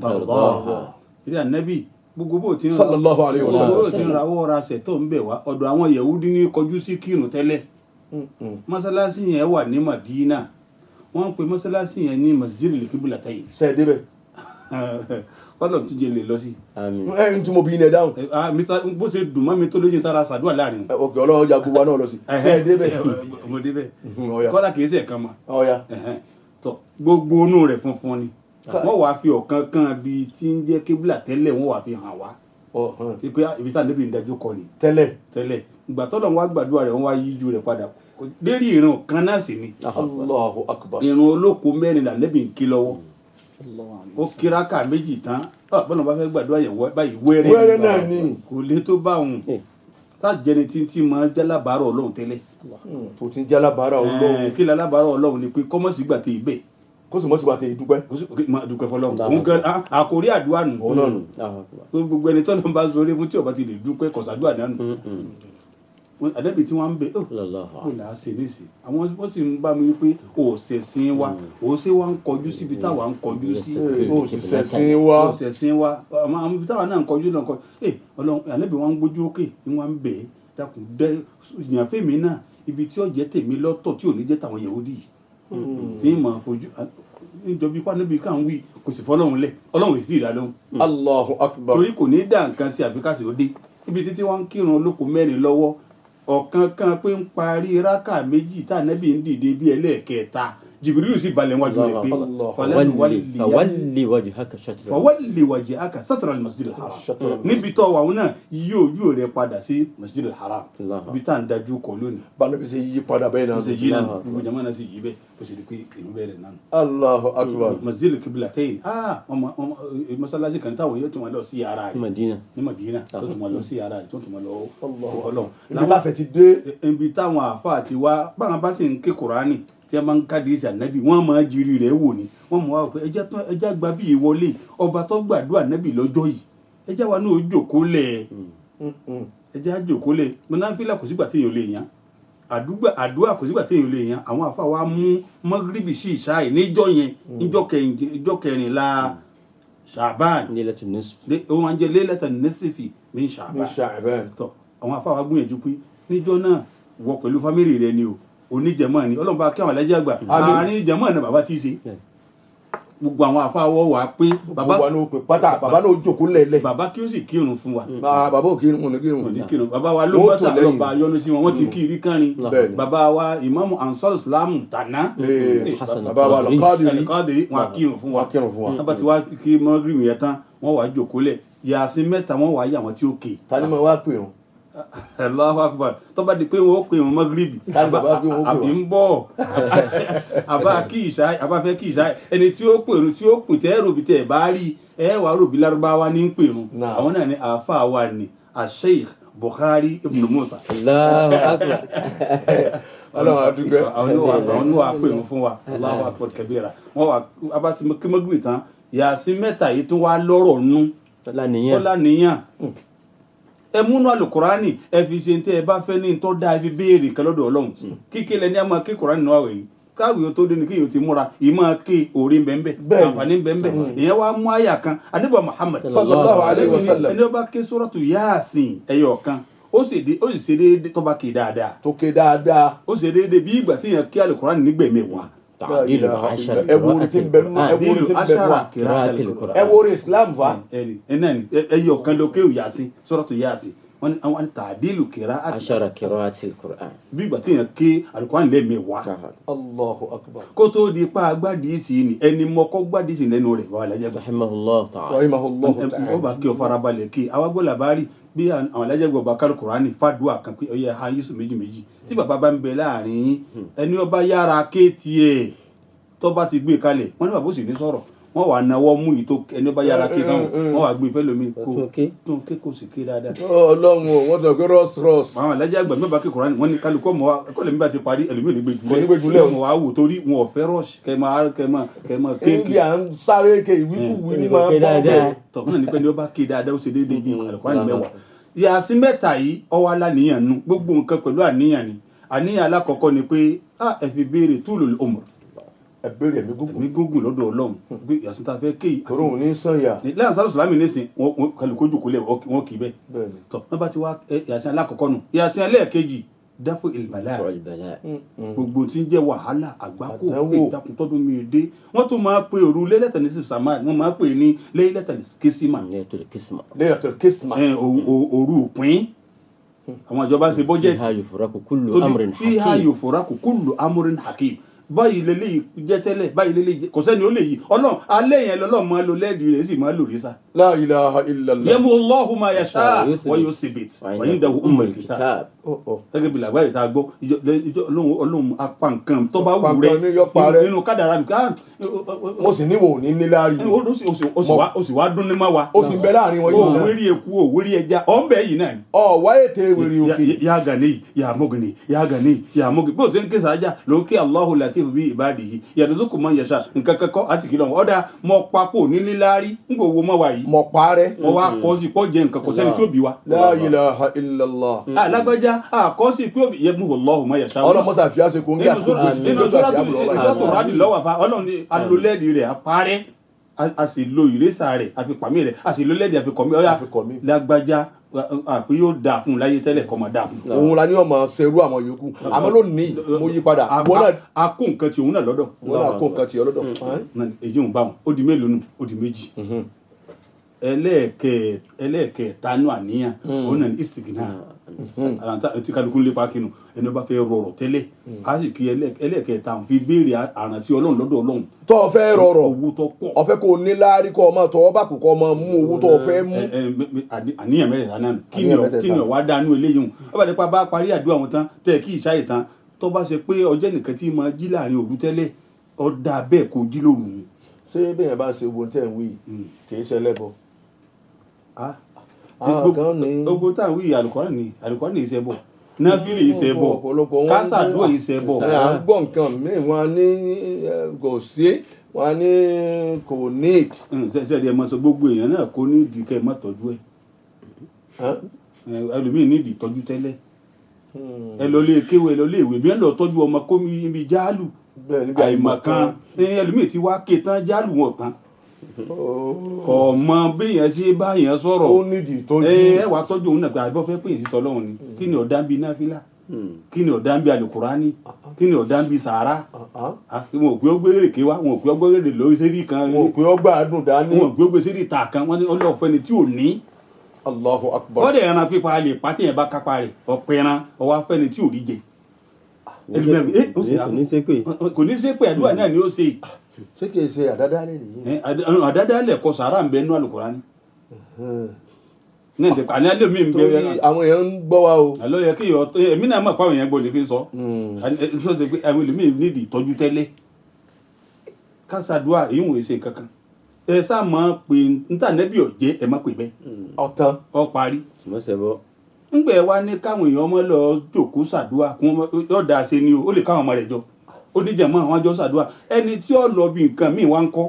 tardaha ìdí ànábì gbogbo bó ti ń sallallahu alayhi wa sallam bó ti ń rawọ́ ra ṣẹ̀ tó ń bẹ̀ wá ọ̀dọ̀ àwọn Yahudi ní kọjú sí kírun tẹ́lẹ̀ mọ́sálásí yẹn wà ní Madina wọ́n ń pe mọ́sálásí yẹn ní Masjidil Qiblatayn. ṣe é débẹ̀. kọ́lọ̀ tún jẹ́ lè lọ sí. ẹ ń tún mo bí ilẹ̀ dáhùn. bó ṣe dùn mọ́ mi tó lójú tara ṣàdúrà láàrin. òkè Ọlọ́run ọjà gbogbo wa náà lọ sí. ṣe é débẹ̀. mo débẹ̀ kọ́lá kìí ṣe kan mọ́. tọ gbogbo inú rẹ̀ funfun ni wọ́n wàá fi ọ̀kan kan bí tí ń jẹ́ kébìlà tẹ́lẹ̀ wọ́n wàá fi hàn wá pé ibi tá níbi ìdájọ́ kọ ni tẹ́lẹ̀ ìgbà tọ́lọ̀ wá gbàdúrà rẹ̀ wọ́n wá yíjú rẹ̀ padà lérí ìran kan náà sì ni Allahu akbar ìran olóko mẹ́rin là níbi ń kí lọ́wọ́ ó kíráka méjì tán bọ́lá bá fẹ́ gbàdúrà yẹn báyìí wẹ́rẹ́ náà ni kò lè tó bá òun sáàjẹni tí máa jálábàárọ̀ Ọlọ́run tẹ́lẹ̀ tó ti jálábàárọ̀ Ọlọ́run kí lálábàárọ̀ Ọlọ́run ni pé kọ́mọ̀sí gbà tẹ ibẹ̀ kó sì mọ́ sí wa tẹ ìdúpẹ́. máa dúpẹ́ fọlọ́run òun gan àkórí àdúrà nù. gbogbo ẹni tọ́lọ́ bá sọ orí fún tí ọba ti lè dúpẹ́ kọ̀sádùà náà nù. àdẹ́bì tí wọ́n ń bẹ kó là á ṣe níṣì àwọn wọ́n sì ń bá mi wípé òṣèṣin wa òṣè wa ń kọjú síbi táwa ń kọjú sí. òṣèṣin wa àwọn ibi táwa náà ń kọjú náà kọjú Ọlọ́run àdẹ́bì wọn ń gbójú òkè ni wọ́n ń bẹ̀ dákun ìyànfẹ́ mi náà ibi tí ó jẹ́ tèmi lọ́tọ̀ tí ò ní jẹ́ tàwọn Yahudi yìí tí mà fojú níjọba ipá níbi ká ń wí kò sì fọlọ́run lẹ̀ Ọlọ́run sì rà lóhùn. Allahu akbar. torí kò ní dá nǹkan sí àfikàsí ó dé ibi títí wọ́n ń kírun olóko mẹ́rin lọ́wọ́ ọ̀kan kan pé ń parí rákà méjì tá ànábì ń dìde bí ẹlẹ́ẹ̀kẹta Jibrilu sì balẹ̀ wájú rẹ̀ pé fawalli wajhaka satra al-masjid al-haram níbi tó wà wọn náà yí ojú rẹ̀ padà sí masjid al-haram ibi tá à ń dájú kọ lónìí. báwo bí ṣe yí padà bẹ́ẹ̀ náà. ṣe yí náà gbogbo jama náà sì yí bẹ́ẹ̀ bó ṣe di pé ìlú bẹ̀rẹ̀ náà. Allahu akbar. Masjidil Qiblatayn masalasi kan táwọn yóò tún wọn lọ sí yàrá rẹ̀ ní Madina tó tún wọn lọ sí yàrá rẹ̀ tó tún wọn lọ Ọlọ́run. ibi tá a fẹ́ ti dé. ibi táwọn àfa àti wa báwọn bá sì ń ké Kùránì tí a máa ń káàdì ìsà nábì wọ́n máa jírí rẹ̀ wò ni wọ́n mọ̀ wá pé ẹja gba bí ìwọlé ọba tó gbàdúrà nábì lọ́jọ́ yìí ẹja wa náà ó jòkó lẹ̀ ẹja jòkó lẹ̀ mọ̀nàfílà kò sígbà téèyàn lè yan àdúrà kò sígbà téèyàn lè yan àwọn àfa wa mú mọ́gíríbì sí ìṣáì níjọ́ yẹn níjọ́ 14 Ṣàbán òun àjẹ lélẹ́tà nẹ́sìfì ní Ṣàbán tó àwọn àfa wa gbìyànjú pé níjọ́ náà wọ pẹ̀lú fámìlì rẹ ni o oníjẹmọ́ ni Ọlọ́run bá kí àwọn alájẹ́ àgbà àárín jẹmọ́ náà bàbá tí í ṣe gbogbo àwọn àfáwọ́ wà pé bàbá náà pè pátá bàbá náà jókòó lẹ́lẹ̀ bàbá kí ó sì kírun fún wa bàbá ò kírun bàbá wa ló bọ́tà lọ́ba yọ́nú sí wọn wọ́n ti kí rí kánrin bàbá wa ìmáàmù ansar islam tàná bàbá wa lọ́kàdìrí wọn kírun fún wa bàbá tí wá kí mọ́gírìmù yẹn tán wọ́n wá jókòó lẹ̀ yàsín mẹ́ta wọ́n wá yà wọ́n tí ó kè ta ni mo wá pè wọn Allahu Akbar tó bá di pé wọ́n pè wọn mọ́gírìbì àbí ń bọ̀ àbá kí ìṣá àbá fẹ́ kí ìṣá ẹni tí ó pèrún tí ó pè tẹ́ ròbí tẹ́ bá rí wà ròbí lárúbáwá ní pèrún àwọn náà ni àáfàá wa ni Sheikh Bukhari ibn Musa Allahu Akbar Ọlọ́run adúgbẹ́ àwọn ní wà pèrún fún wa Allahu Akbar kabira wọ́n wà abá ti kí mọ́gírìbì tán yàsín mẹ́ta yìí tún wá lọ́rọ̀ nú ọlá ẹ múnú alukurani ẹ fi ṣe tẹ ẹ bá fẹ́ ní tó dáa ẹ fi béèrè nǹkan lọ́dọ̀ Ọlọ́run kíkélé ní a máa ké kurani náà wẹ̀ yìí káwé tó dé ní kí yóò ti múra yìí máa ké orí bẹ́ẹ̀ àǹfààní bẹ́ẹ̀ ìyẹn wàá mú àyà kan ànábì Muhammad sallallahu alayhi wa sallam ẹni ó bá ké suratu Yasin ẹyọ kan ó sì ṣe déédéé tó bá ké dáadáa tó ké dáadáa ó ṣe déédéé bí ìgbà tí yẹn ké alukurani nígbẹ̀mẹ̀wá ẹwúrẹ́ Islam fa ẹyọ kan ló ké Yasin suratu Yasin wọ́n ní tàdílù kìrá àti Qur'an bí ìgbà tí yẹn ké alukurani lẹ́ẹ̀mẹwàá Allahu Akbar kó tó di pa agbádìísì ni ẹni mọ́kọ́ gbádìísì lẹ́nu rẹ̀ wà lájẹ́ gbà rahimahullahu ta'ala ó bá kí o farabalẹ̀ kí awágbó làbárì bí àwọn alájẹ́ gbọ̀ bá kálù kùránì fàdúà kan pé ọyẹ ha yíṣù méjì tí bàbá bá ń bẹ láàrin yín ẹni ó bá yára ké tiẹ̀ tó bá ti gbé kalẹ̀ wọ́n ní bàbá ó sì ní sọ̀rọ̀ wọ́n wà náwó mú ìtò ẹni ó bá yára ké káwọn wọ́n wà gbé ìfẹ́ lómi kó tó ń ké kó sì ké dáadáa. Ọlọ́run o wọ́n tọ̀ pé rọ́ọ̀sì. àwọn alájẹ́ àgbà mẹ́bàá ké kùránì wọ́n ní kálukọ́ mọ́ ẹ̀kọ́ lèmi bá ti parí ẹlòmíì ní gbẹjúlẹ̀ wọn wà wò torí wọn ò fẹ́ rọ́ọ̀ṣì kẹ́mọ́ kéèké. ibi à ń sáré ke ìwíkúwí ní máa bọ́ bẹ́ẹ̀. tọ̀ náà ní pẹ́ ni ó bá ké dáadáa ó ṣe déédéé bí Al-Qur'ani mẹ́wàá. Yàsín mẹ́ta yìí ọwọ́ aláníyàn nu gbogbo nǹkan pẹ̀lú àníyàn ni àníyàn alákọ̀ọ́kọ́ ni pé ẹ fi béèrè tulul umr ẹ béèrè ẹ̀mí gúngùn lọ́dọ̀ Ọlọ́run pé Yàsín tá a fẹ́ kéyìí. torí òun ní sànyà. lẹ́yìn sáré sùlámì nísìn wọn kálukó jòkó lẹ̀ wọ́n kì í bẹ́ẹ̀. tọ́ wọ́n bá ti wá Yàsín alákọ̀ọ́kọ́ nù Yàsín ẹlẹ́ẹ̀kejì dáfò ìlbàlá gbogbo tí ń jẹ́ wàhálà àgbákò ìdákun tọ́dún mi dé wọ́n tún máa pe òru lẹ́lẹ́tà ní sàmáà wọ́n máa pè ní lẹ́lẹ́tà ní kìsìmà òru òpin àwọn ìjọba ṣe bọ́jẹ́tì fiha yufraku kullu amrin hakim báyìí lélẹ́yìí jẹ́ tẹ́lẹ̀ báyìí lélẹ́yìí kò sẹ́ni ó lè yí Ọlọ́run alẹ́ yẹn lọ́lọ́ máa lo lẹ́ẹ̀dì rẹ̀ sì máa lò rí sá. La ilaha illallah. yẹ́mu Allahu ma yasha wa yusbit wa indahu ummul kitab. gẹ́gẹ́ bí làgbáyé tá a gbọ́ ìjọ Ọlọ́run apá nǹkan tó bá wù rẹ̀ nínú kádàrá mi ká. mo sì níwò ní níláàrí. o sì wá dún ní má wa. o sì ń bẹ láàrin wọn yìí náà. òwérí eku òwérí ẹja ọ̀ ń bẹ yìí náà ni. wá ètè wèrè òkè. ya Gani ya Mugni ya Gani ya Mugni bó o ti ń ké sáájà ló ń ké Allahu latif bí ibadihi yarzuqu man yasha nǹkan kankan àti kìlọ̀ ọ̀dà mọ̀ papò ní níláàrí ń gbòòwò mọ́ wa yìí. mọ̀ parẹ́. wọ́n wá kọ́ sí pọ́ jẹ nǹkan kò sẹ́ni tí ó bí wa. La ilaha illallah. alágbájá àkọ́ sí pé yẹ́mu Allahu ma yasha. ọlọ́mọsà fi àṣẹ kò ń gé nínú sọ́tò rádì lọ́wọ́ fa Ọlọ́run ní alólẹ́ẹ̀dì rẹ̀ apárẹ́ a sì lo ìrẹ́sà rẹ̀ àfi pàmì rẹ̀ a sì lo lẹ́ẹ̀dì àfi kọ̀mí ọ̀yà lágbájá àpé yóò dáa fún láyé tẹ́lẹ̀ kọ́ máa dáa fún. òun la ní ọmọ ṣerú àwọn yòókù àmọ́ lónìí mo yí padà. a kó nǹkan tí òun náà lọ́dọ̀. wọ́n náà kó nǹkan tí ọlọ́dọ̀. èyí ń bá wọn ó di mélòó nù ó di méjì. ẹlẹ́ẹ̀kẹta nù àníyàn òun náà ní istigina àlàntà tí kálukú lépa kinu ẹni bá fẹ́ rọrọ̀ tẹ́lẹ̀ a sì kí ẹlẹ́ẹ̀kẹta fi béèrè àrànsí Ọlọ́run lọ́dọ̀ Ọlọ́run. tó o fẹ́ rọrọ̀ owó tó pọ̀ o fẹ́ kó o ní láárí kó o máa tọwọ́ bá kó o máa mú owó tó o fẹ́ mú. àníyàn mẹ́tẹ̀ẹ̀ta náà kí ni ọ̀wá dánú eléyìí hùn ọba nípa bá parí àdúrà wọn tán tẹ̀ kí ìṣáyè tán tó bá ṣe pé ọjọ́ nìkan tí máa jí láàrin òru tẹ́lẹ̀ ọ̀dà bẹ́ẹ̀ kó jí lóru. ṣé bẹ́ẹ̀ bá ṣe wo tẹ̀ ń wí kì í ṣe lẹ́bọ. gbogbo táwọn wí Al-Qur'ani ìṣẹ́ bọ̀ náfìlì ìṣẹ́ bọ̀ kásàdúrà ìṣẹ́ bọ̀. à ń gbọ́ nǹkan mi wọn ní kò sí wọn ní kò need. sẹ́ẹ̀dì ẹ̀ máa sọ gbogbo èèyàn náà kó ní ìdí kẹ́ ẹ̀ má tọ́jú ẹ̀ ẹlòmíì ní ìdí tọ́jú tẹ́lẹ̀ ẹ lọ lé kéwé ẹ lọ lé ìwé bí ẹ lọ tọ́jú ọmọ kómi ibi jáàlù àìmọ̀kan ẹlòmíì ti wá ké tán jáàlù wọn tán ọmọ béèyàn ṣe báyàn sọ̀rọ̀ ó nídìí tọ́jú ẹ wàá tọ́jú òun náà gbà bọ́ fẹ́ pè é sí tọ́lọ́run ni kí ni ọ̀dà bíi náfìlà kí ni ọ̀dà ń bí alukurani kí ni ọ̀dà ń bí sàárà wọn ò pé ó gbé èrèké wá wọn ò pé ó gbé èrè lórí sérí kan wọn ò pé ó gbádùn dání wọn ò pé ó gbé sérí ìta kan wọn ní ọlọ́ọ̀fẹ́ ni tí ò ní. Allahu akbar. ọ̀dẹ̀ ẹran pípa lè pàtẹ́ yẹn bá kápá rẹ̀ ọ̀pẹ̀ ẹran ọwọ́ afẹ́ ni tí ò rí jẹ. kò ní ṣépè àdúrà náà ni ó ṣe. ṣé kìí ṣe àdádálẹ̀ nìyí. àdádálẹ̀ kọ sàárà ń bẹ nínú alukurani. ní ìdẹ́kọ̀ àní alẹ́ mi ń bẹ. torí àwọn èèyàn ń gbọ́ wa o. àlọ́ yẹ kí èmi náà mọ̀ pé àwọn èèyàn gbọ́ lè fi sọ. sọ ṣe pé àwọn èèyàn nídìí ìtọ́jú tẹ́lẹ̀ kásádùá èyí wòye ṣe kankan ẹ sáà mọ̀ pé níta nẹ́bí ọ̀jẹ́ ẹ má pè bẹ́ẹ̀. ọ̀tán. ọ parí. ńgbẹ́ wa ní káwọn èèyàn ọmọ lọ jòkó sàdúà kún yóò dáa ṣe ni o ó lè káwọn ọmọ rẹ̀ jọ ó ní jẹ̀mọ́ àwọn àjọ sàdúà ẹni tí ó lọ bí nǹkan míì wá ń kọ́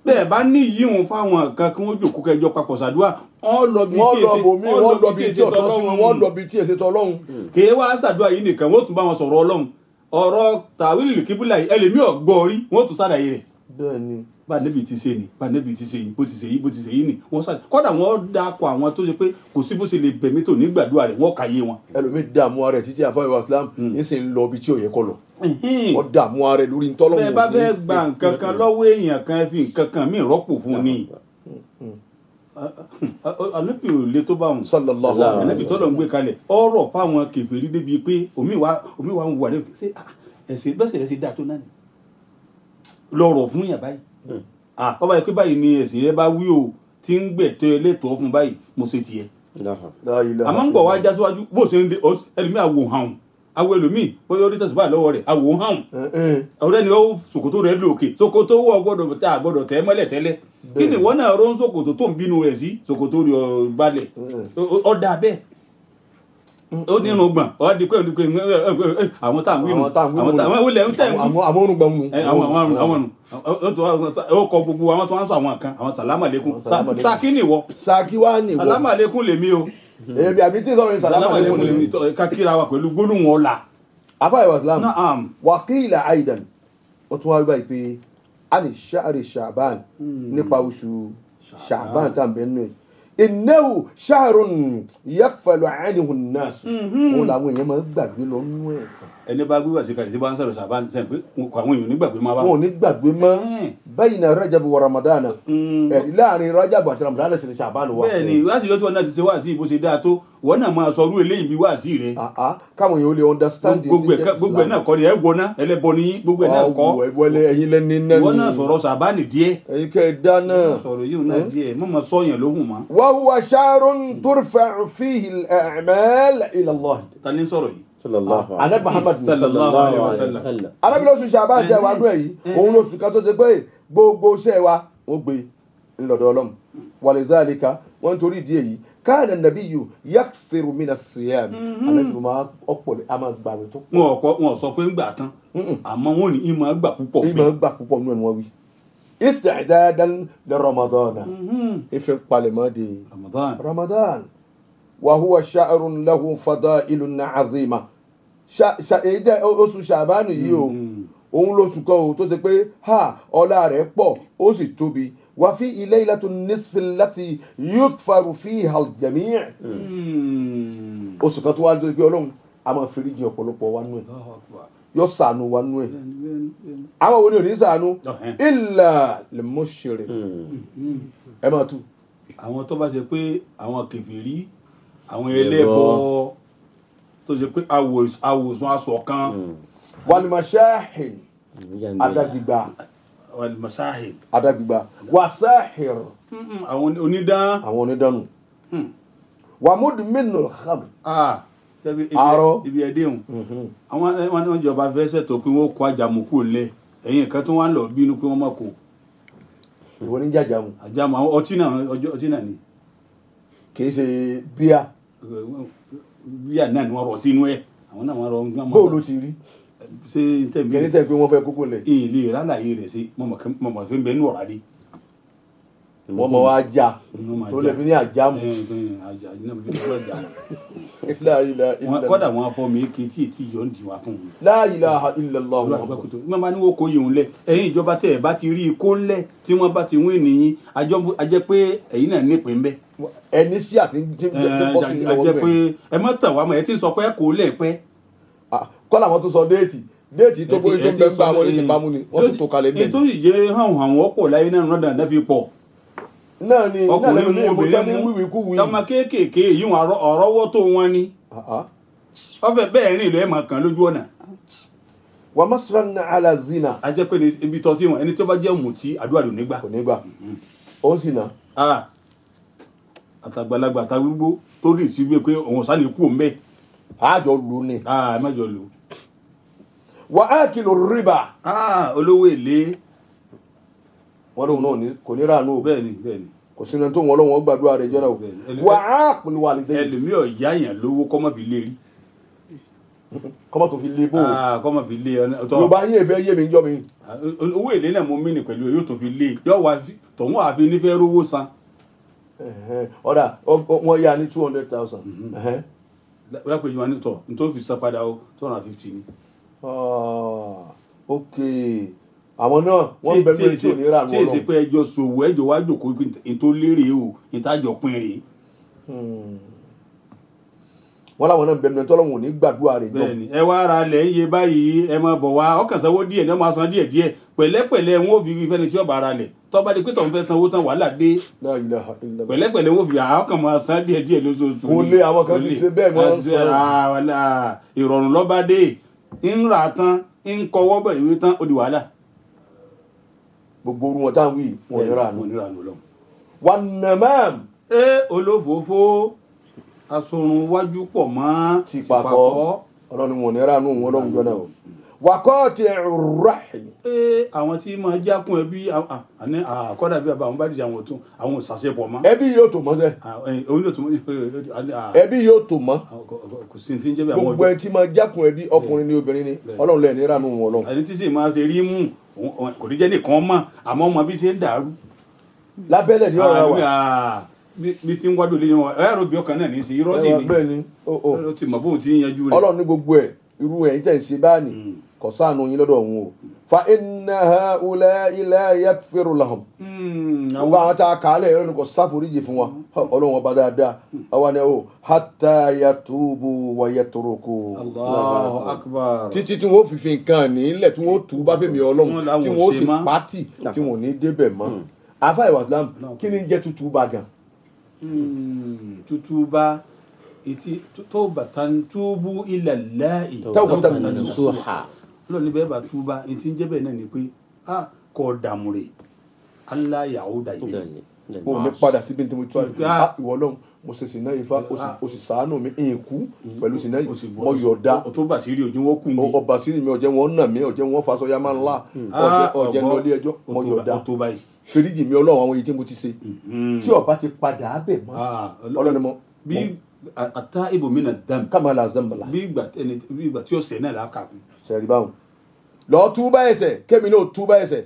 bẹ́ẹ̀ bá ní yíwọn fáwọn kan kí wọ́n jòkó kẹjọ papọ̀ sàdúà wọ́n lọ bí tí èsè tọ́lọ́hún kì í wá sàdúà yìí nìkan wọ́n tún bá wọn sọ̀rọ̀ ọlọ́hun ọ̀rọ̀ tàwílì kíbúlà ẹlẹ́mí ọ̀gbọ́ rí wọ́n tún sàlàyé rẹ̀. bẹ́ẹ̀ni bá nẹ́bí ti ṣe ni bá nẹ́bí ti ṣe yìí bó ti ṣe yìí bó ti ṣe yìí ni wọ́n sàlàyé kọ́dà wọ́n dákọ̀ àwọn tó ṣe pé kò sí bó ṣe lè bẹ̀mí tó nígbàdúrà rẹ̀ wọ́n kàyé wọn. ẹlòmíì dààmú ara ẹ̀ títí àfáà Islam yìí sì ń lọ ibi tí ò yẹ kọ́ lọ. wọ́n dààmú ara ẹ̀ lórí ntọ́lọ́wọ́. bẹ́ẹ̀ bá fẹ́ gba nǹkan kan lọ́wọ́ èèyàn kan fi nǹkan kan míì rọ́pò fún ni. ànábì ò lè tó bá wọn. sallallahu alaihi wasallam. ànábì tọ́lọ̀ ń gbé kalẹ̀ ọ̀rọ̀ fáwọn kèfèrí débi pé omi wa ń wà lẹ́yìn ṣé ẹ̀sìn bẹ́sẹ̀ rẹ̀ ṣe dáa tó náà ni lọ́rọ̀ fún yàn báyìí. ọba yìí pé báyìí ni ẹ̀sìn rẹ bá wí o tí ń gbẹ̀tọ́ ẹlẹ́tọ̀ọ́ fún báyìí mo ṣe tiẹ̀. àmọ́ ń gbọ̀ wá já síwájú bó ṣe ń de ẹlòmíì àwò hàn awo ẹlòmíì bóyá orí tẹ̀síbà lọ́wọ́ rẹ̀ àwò hàn ọ̀rẹ́ ni ó ṣòkòtò rẹ̀ lòkè ṣòkòtò wọ̀ gbọ́dọ̀ tẹ́ mọ́lẹ̀ tẹ́lẹ̀ kí ni wọ́n náà rọ́ ṣòkòtò tó ń bínú rẹ̀ sí ṣòkòtò rẹ̀ balẹ̀ ọ̀dà bẹ́ẹ̀ ó ní irun gbọ̀n ọ̀ di pé àwọn tá à ń wí nù àwọn tá à ń wí tẹ̀ ń wí àwọn orúngbọ̀n nù. àwọn ó kọ gbogbo àwọn tó ń sọ àwọn kan àwọn sàlámà lẹ́kùn sàkí nìwọ sàkí wá nìwọ sàlámà lẹ́kùn lèmi o èmi àbí tí sọ̀rọ̀ sàlámà lẹ́kùn lèmi kákíra wa pẹ̀lú gbólóhùn ọ̀la. àfáà Islam wàkílà aidan wọ́n tún wá báyìí pé a ní ṣáàrì ṣàbán nípa oṣù ṣàbán tá à ń bẹ nínú ẹ̀ innahu shahrun yakfalu anhu an-nas òun làwọn èèyàn máa ń gbàgbé lọ nínú ẹ̀. ẹni bá gbé wàsí kàdé sí bá ń sọ̀rọ̀ ṣàbán sẹ́yìn pé àwọn èèyàn nígbàgbé máa bá wọn ò ní gbàgbé mọ́ bayna Rajab wa Ramadan ẹ̀rí láàrin Rajab àti Ramadan sì ni ṣàbán wà. bẹ́ẹ̀ni wáṣí yọtí wọn náà ti ṣe wáṣí bó ṣe dáa tó wọn náà máa sọ irú eléyìí bí wáṣí rẹ. káwọn èèyàn ó lè understand gbogbo ẹ̀ náà kọ́ ni ẹ wọná ẹlẹ́bọ ni gbogbo ẹ̀ náà kọ́ ẹ̀yin lẹ́ni náà ni wọn náà sọ̀rọ̀ ṣàbán díẹ̀ ẹ̀yin kẹ́ ẹ dáná sọ̀rọ̀ yìí náà díẹ̀ mọ́ máa sọ̀yàn lóhùn mọ́. wa huwa shahrun turfa'u fihi al-a'mal ila Allah. ta ni sọ̀rọ̀ yìí. anabi Muhammad sallallahu alaihi wasallam. anabi lóṣù Ṣàbáàn jẹ́ wàá nú ẹ̀ yìí òun lóṣù kan tó ti pé gbogbo iṣẹ́ wa ó gbé ńlọ́dọ̀ Ọlọ́run walizalika wọ́n torí ìdí èyí kana nabiyyu yakthiru mina siyam anabi máa ọ̀pọ̀ a máa gbàgbé tó pọ̀. wọn sọ pé ń gbà tán àmọ́ wọn ní ìmọ̀ gbà púpọ̀. ìmọ̀ gbà púpọ̀ nínú ẹni wọ́n wí. isti'dadan li Ramadan ìfẹ́ palẹ̀mọ́ de Ramadan wa huwa sha'run lahu fada'ilun 'azima oṣù Ṣàbáàn yìí o òun lóṣù kan o tó ṣe pé ọlá rẹ̀ pọ̀ ó sì tóbi wa fi laylatun nisfi allati yukfaru fiha al-jami' oṣù kan tó wá lórí pé Ọlọ́run a máa fẹ́rí jìn ọ̀pọ̀lọpọ̀ wa nú ẹ̀ yóò ṣàánú wa nú ẹ̀ àwọn wo ni ò ní ṣàánú illa lil-mushrik ẹ máa tú. àwọn tó bá ṣe pé àwọn kèfèrí àwọn ẹlẹ́bọ tó ṣe pé àwòsàn aṣọ kan. wal-mashahid adágbígbà wasahir àwọn onídán wa mudminul khamr àárọ̀ ibi ẹdíhùn àwọn ìjọba fẹsẹ̀ tó pé wọ́n kó àjàmùkú lẹ̀ ẹ̀yìn kan tó wá ń lọ bínú pé wọ́n má kó. ìwọ ní jàjàmù. àjàmù àwọn ọtí náà ni. kì í ṣe bíà. bíà náà ni wọ́n rọ̀ sínú ẹ̀ àwọn náà wọ́n rọ̀. bóòlù ti rí. ṣé tẹ̀mí. kẹ́ni tẹ̀ pé wọ́n fẹ́ kókó lẹ̀. ilé ìrálàyé rẹ̀ sí mọ̀mọ́ pé ń bẹ ní ọ̀rá dé. wọ́n mọ̀ wá já tó lè fi ní àjámù. kọ́dà wọn afọ mi kì í tí yọ̀ ń di wa fún un. La ilaha illallah. wọ́n bá ní wọ́n kó yìí ń lẹ̀ ẹ̀yin ìjọba tẹ̀ ẹ̀ bá ti rí i kó ń lẹ̀ tí wọ́n bá ti wí nìyí ajẹ́ pé ẹ̀yin náà nípìn bẹ́ẹ̀. ẹni sí àti bọ́ sí ìlọ́wọ́ ajẹ́ pé ẹ má tàn wá mọ̀ ẹ ti sọ pé kò lẹ̀ pẹ́. kọ́lá wọn tó sọ déètì tó bóyá tó ń bẹ ń bá wọn ní ìsìnbámu ni wọ́n ti tó kalẹ̀ bẹ́ẹ̀. ètò ìjẹ́ hàn àwọn ọ̀pọ̀ láyé náà rọ́dà náà fi pọ̀. náà ni ọkùnrin mú obìnrin ní mú wíwí kú wí. ọmọ kéékèèké yìí wọn ọ̀rọ̀wọ́ tó wọn ni. ọfẹ bẹ́ẹ̀ rìn lọ́ọ́ máa kàn lójú ọ̀nà. wà á má sọ ní ala zina. a jẹ́ pé ibi tọ́ tí wọn ẹni tó bá jẹ́ mùtí àdúrà ló nígbà. kò ní gbà ó sì ná. àtàgbàlagbà àtàgbogbo tó rí sí pé òun sá ní kú òun bẹ́ẹ̀. àjọ lù ní. mẹ́jọ lò. wà á kìlọ̀ rìbá. olówó èlé. wọ́n lóun náà kò ní ràánú. bẹ́ẹ̀ni. kò sínú tó wọn lọ́wọ́ gbàdúrà rẹ̀ jẹ́nà o. wà á pèlú wà lẹ́yìn. ẹlòmíì ọ̀yá yẹn lówó kọ́mọ́ fi lé rí. kọ́mọ́ tó fi lé bó. kọ́mọ́ fi lé ọ. yorùbá yín èfẹ́ yé mi jọ mi. owó èlé náà mo mí ní pẹ̀lú yóò tó fi lé yóò wá tọ̀hún àfi nífẹ̀ẹ́ rówó san. ọ̀dà wọ́n yá ní 200,000. lápèjì wọn ní tọ̀ nítorí fi san padà o 250 ni. ok àwọn náà wọ́n bẹ lórí tí ò ní rà tí èsì pé ẹjọ́ sòwò ẹjọ́ wá jòkó tó lérè o ìtajọ pin rèé. wọ́n láwọn náà bẹ̀rẹ̀ tọ́lọ́wọ̀n ò ní gbàdúrà rẹ̀ jọ. bẹ́ẹ̀ni ẹ wá ara lẹ̀ ń yé báyìí ẹ máa bọ̀ wá ọkàn sanwó díẹ̀ ní ọmọ asan díẹ̀ pẹ̀lẹ́pẹ̀lẹ́ wọn ò fi fẹ́ni tí ọba ara lẹ̀ tọ́ba di pé tọ̀hún fẹ́ sanwó tán wàhálà dé pẹ̀lẹ́pẹ̀lẹ́ wọn ò fi ọkàn máa san díẹ̀ lóṣooṣù. kò lé àwọn kan ti ṣe bẹ́ẹ̀ mọ́ sọ ìrọ̀rùn lọ́ba dé ń rà tán ń kọwọ́ bẹ̀ ìwé tán ó di wàhálà. gbogbo orun wọn táwọn wí wọn ní ràánú lọ. wà nàmàm. olófòófó asorun wájú pọ̀ mọ́ tìpàkọ́ ọlọ́run wọn ní ràánú wọn lọ́hùn jọ náà o. wàkọ́ọ̀tì rahim. àwọn tí máa jákun ẹbí àkọ́dà bí àwọn bá dìde àwọn òṣàṣepọ̀ mọ́. ẹbí yóò tó mọ́ sẹ́. ẹbí yóò tó mọ́. kò sí ti ń jẹ́ bí àwọn ọjọ́. gbogbo ẹni tí máa jákun ẹbí ọkùnrin ni obìnrin ni ọlọ́run lẹ́ẹ̀ ní ràánú wọn lọ. ẹni tí sì máa ṣe rí mú kò ní jẹ́ nìkan mọ́ àmọ́ ọmọ bí ṣe ń dàrú. lábẹ́lẹ̀ ní ọ̀rọ̀ wa. bí tí ń wádùn lé wọn ẹ̀rọ bí ọkàn náà ní í ṣe irọ́ sí ni. bẹ́ẹ̀ ni ó ti mọ̀ bóun ti ń yanjú rẹ̀. ọlọ́run ní gbogbo ẹ̀ irú ẹ̀ ń tẹ̀ ṣe báàní kò sáànù yín lọ́dọ̀ òun o. fa inna haula'i la yaghfiru lahum. gbogbo àwọn tá a kà á lẹ̀ ẹ̀rọ ni kò sáforíjì fún wa ọlọ́run ọba dáadáa àwa ni o hatta yatubu wa yatruku. Allahu akbar. títí tí wọ́n fìfì nǹkan nílẹ̀ tí wọ́n tù bá fèmí ọlọ́run tí wọ́n sì pátì tí wọ́n ní débẹ̀ mọ́. afa ìwà islam kí ni ń jẹ́ tútù bá gan. tútù bá ìtì tawbatan tubu ila Allahi. tawbatan nasuha. lọ́nà níbẹ̀ bá túbà ìtì ń jẹ́ bẹ́ẹ̀ náà ni pé kọ́ dààmú rẹ̀ Allah ya'uda ilayhi. o ní padà síbi tí mo tún ìwọ ọlọ́run mo ṣe sìnà ifá o sì ṣàánú mi ìkú pẹ̀lú sìnà yìí mo yọ̀ọ̀dá. o tó bàṣírí ojú wọn kù mí. ọba sírí mi ọ̀jẹ̀ wọn nà mí ọ̀jẹ̀ wọn faṣọ ya máa ń la ọ̀jẹ̀ lọ ilé ẹjọ́ mo yọ̀ọ̀dá. fèrèjì mi ọlọ́run àwọn èyí tí mo ti ṣe tí ọba ti padà á bẹ̀ mọ́ ọlọ́run mọ́. bí ata ibòmínà dam. kàmáà zambala. bí ìgbà tí ó sẹ̀ náà lákàkùn. sẹ̀rí báwọn lọ túbá ẹ̀ṣẹ̀ kémi náà túbá ẹ̀ṣẹ̀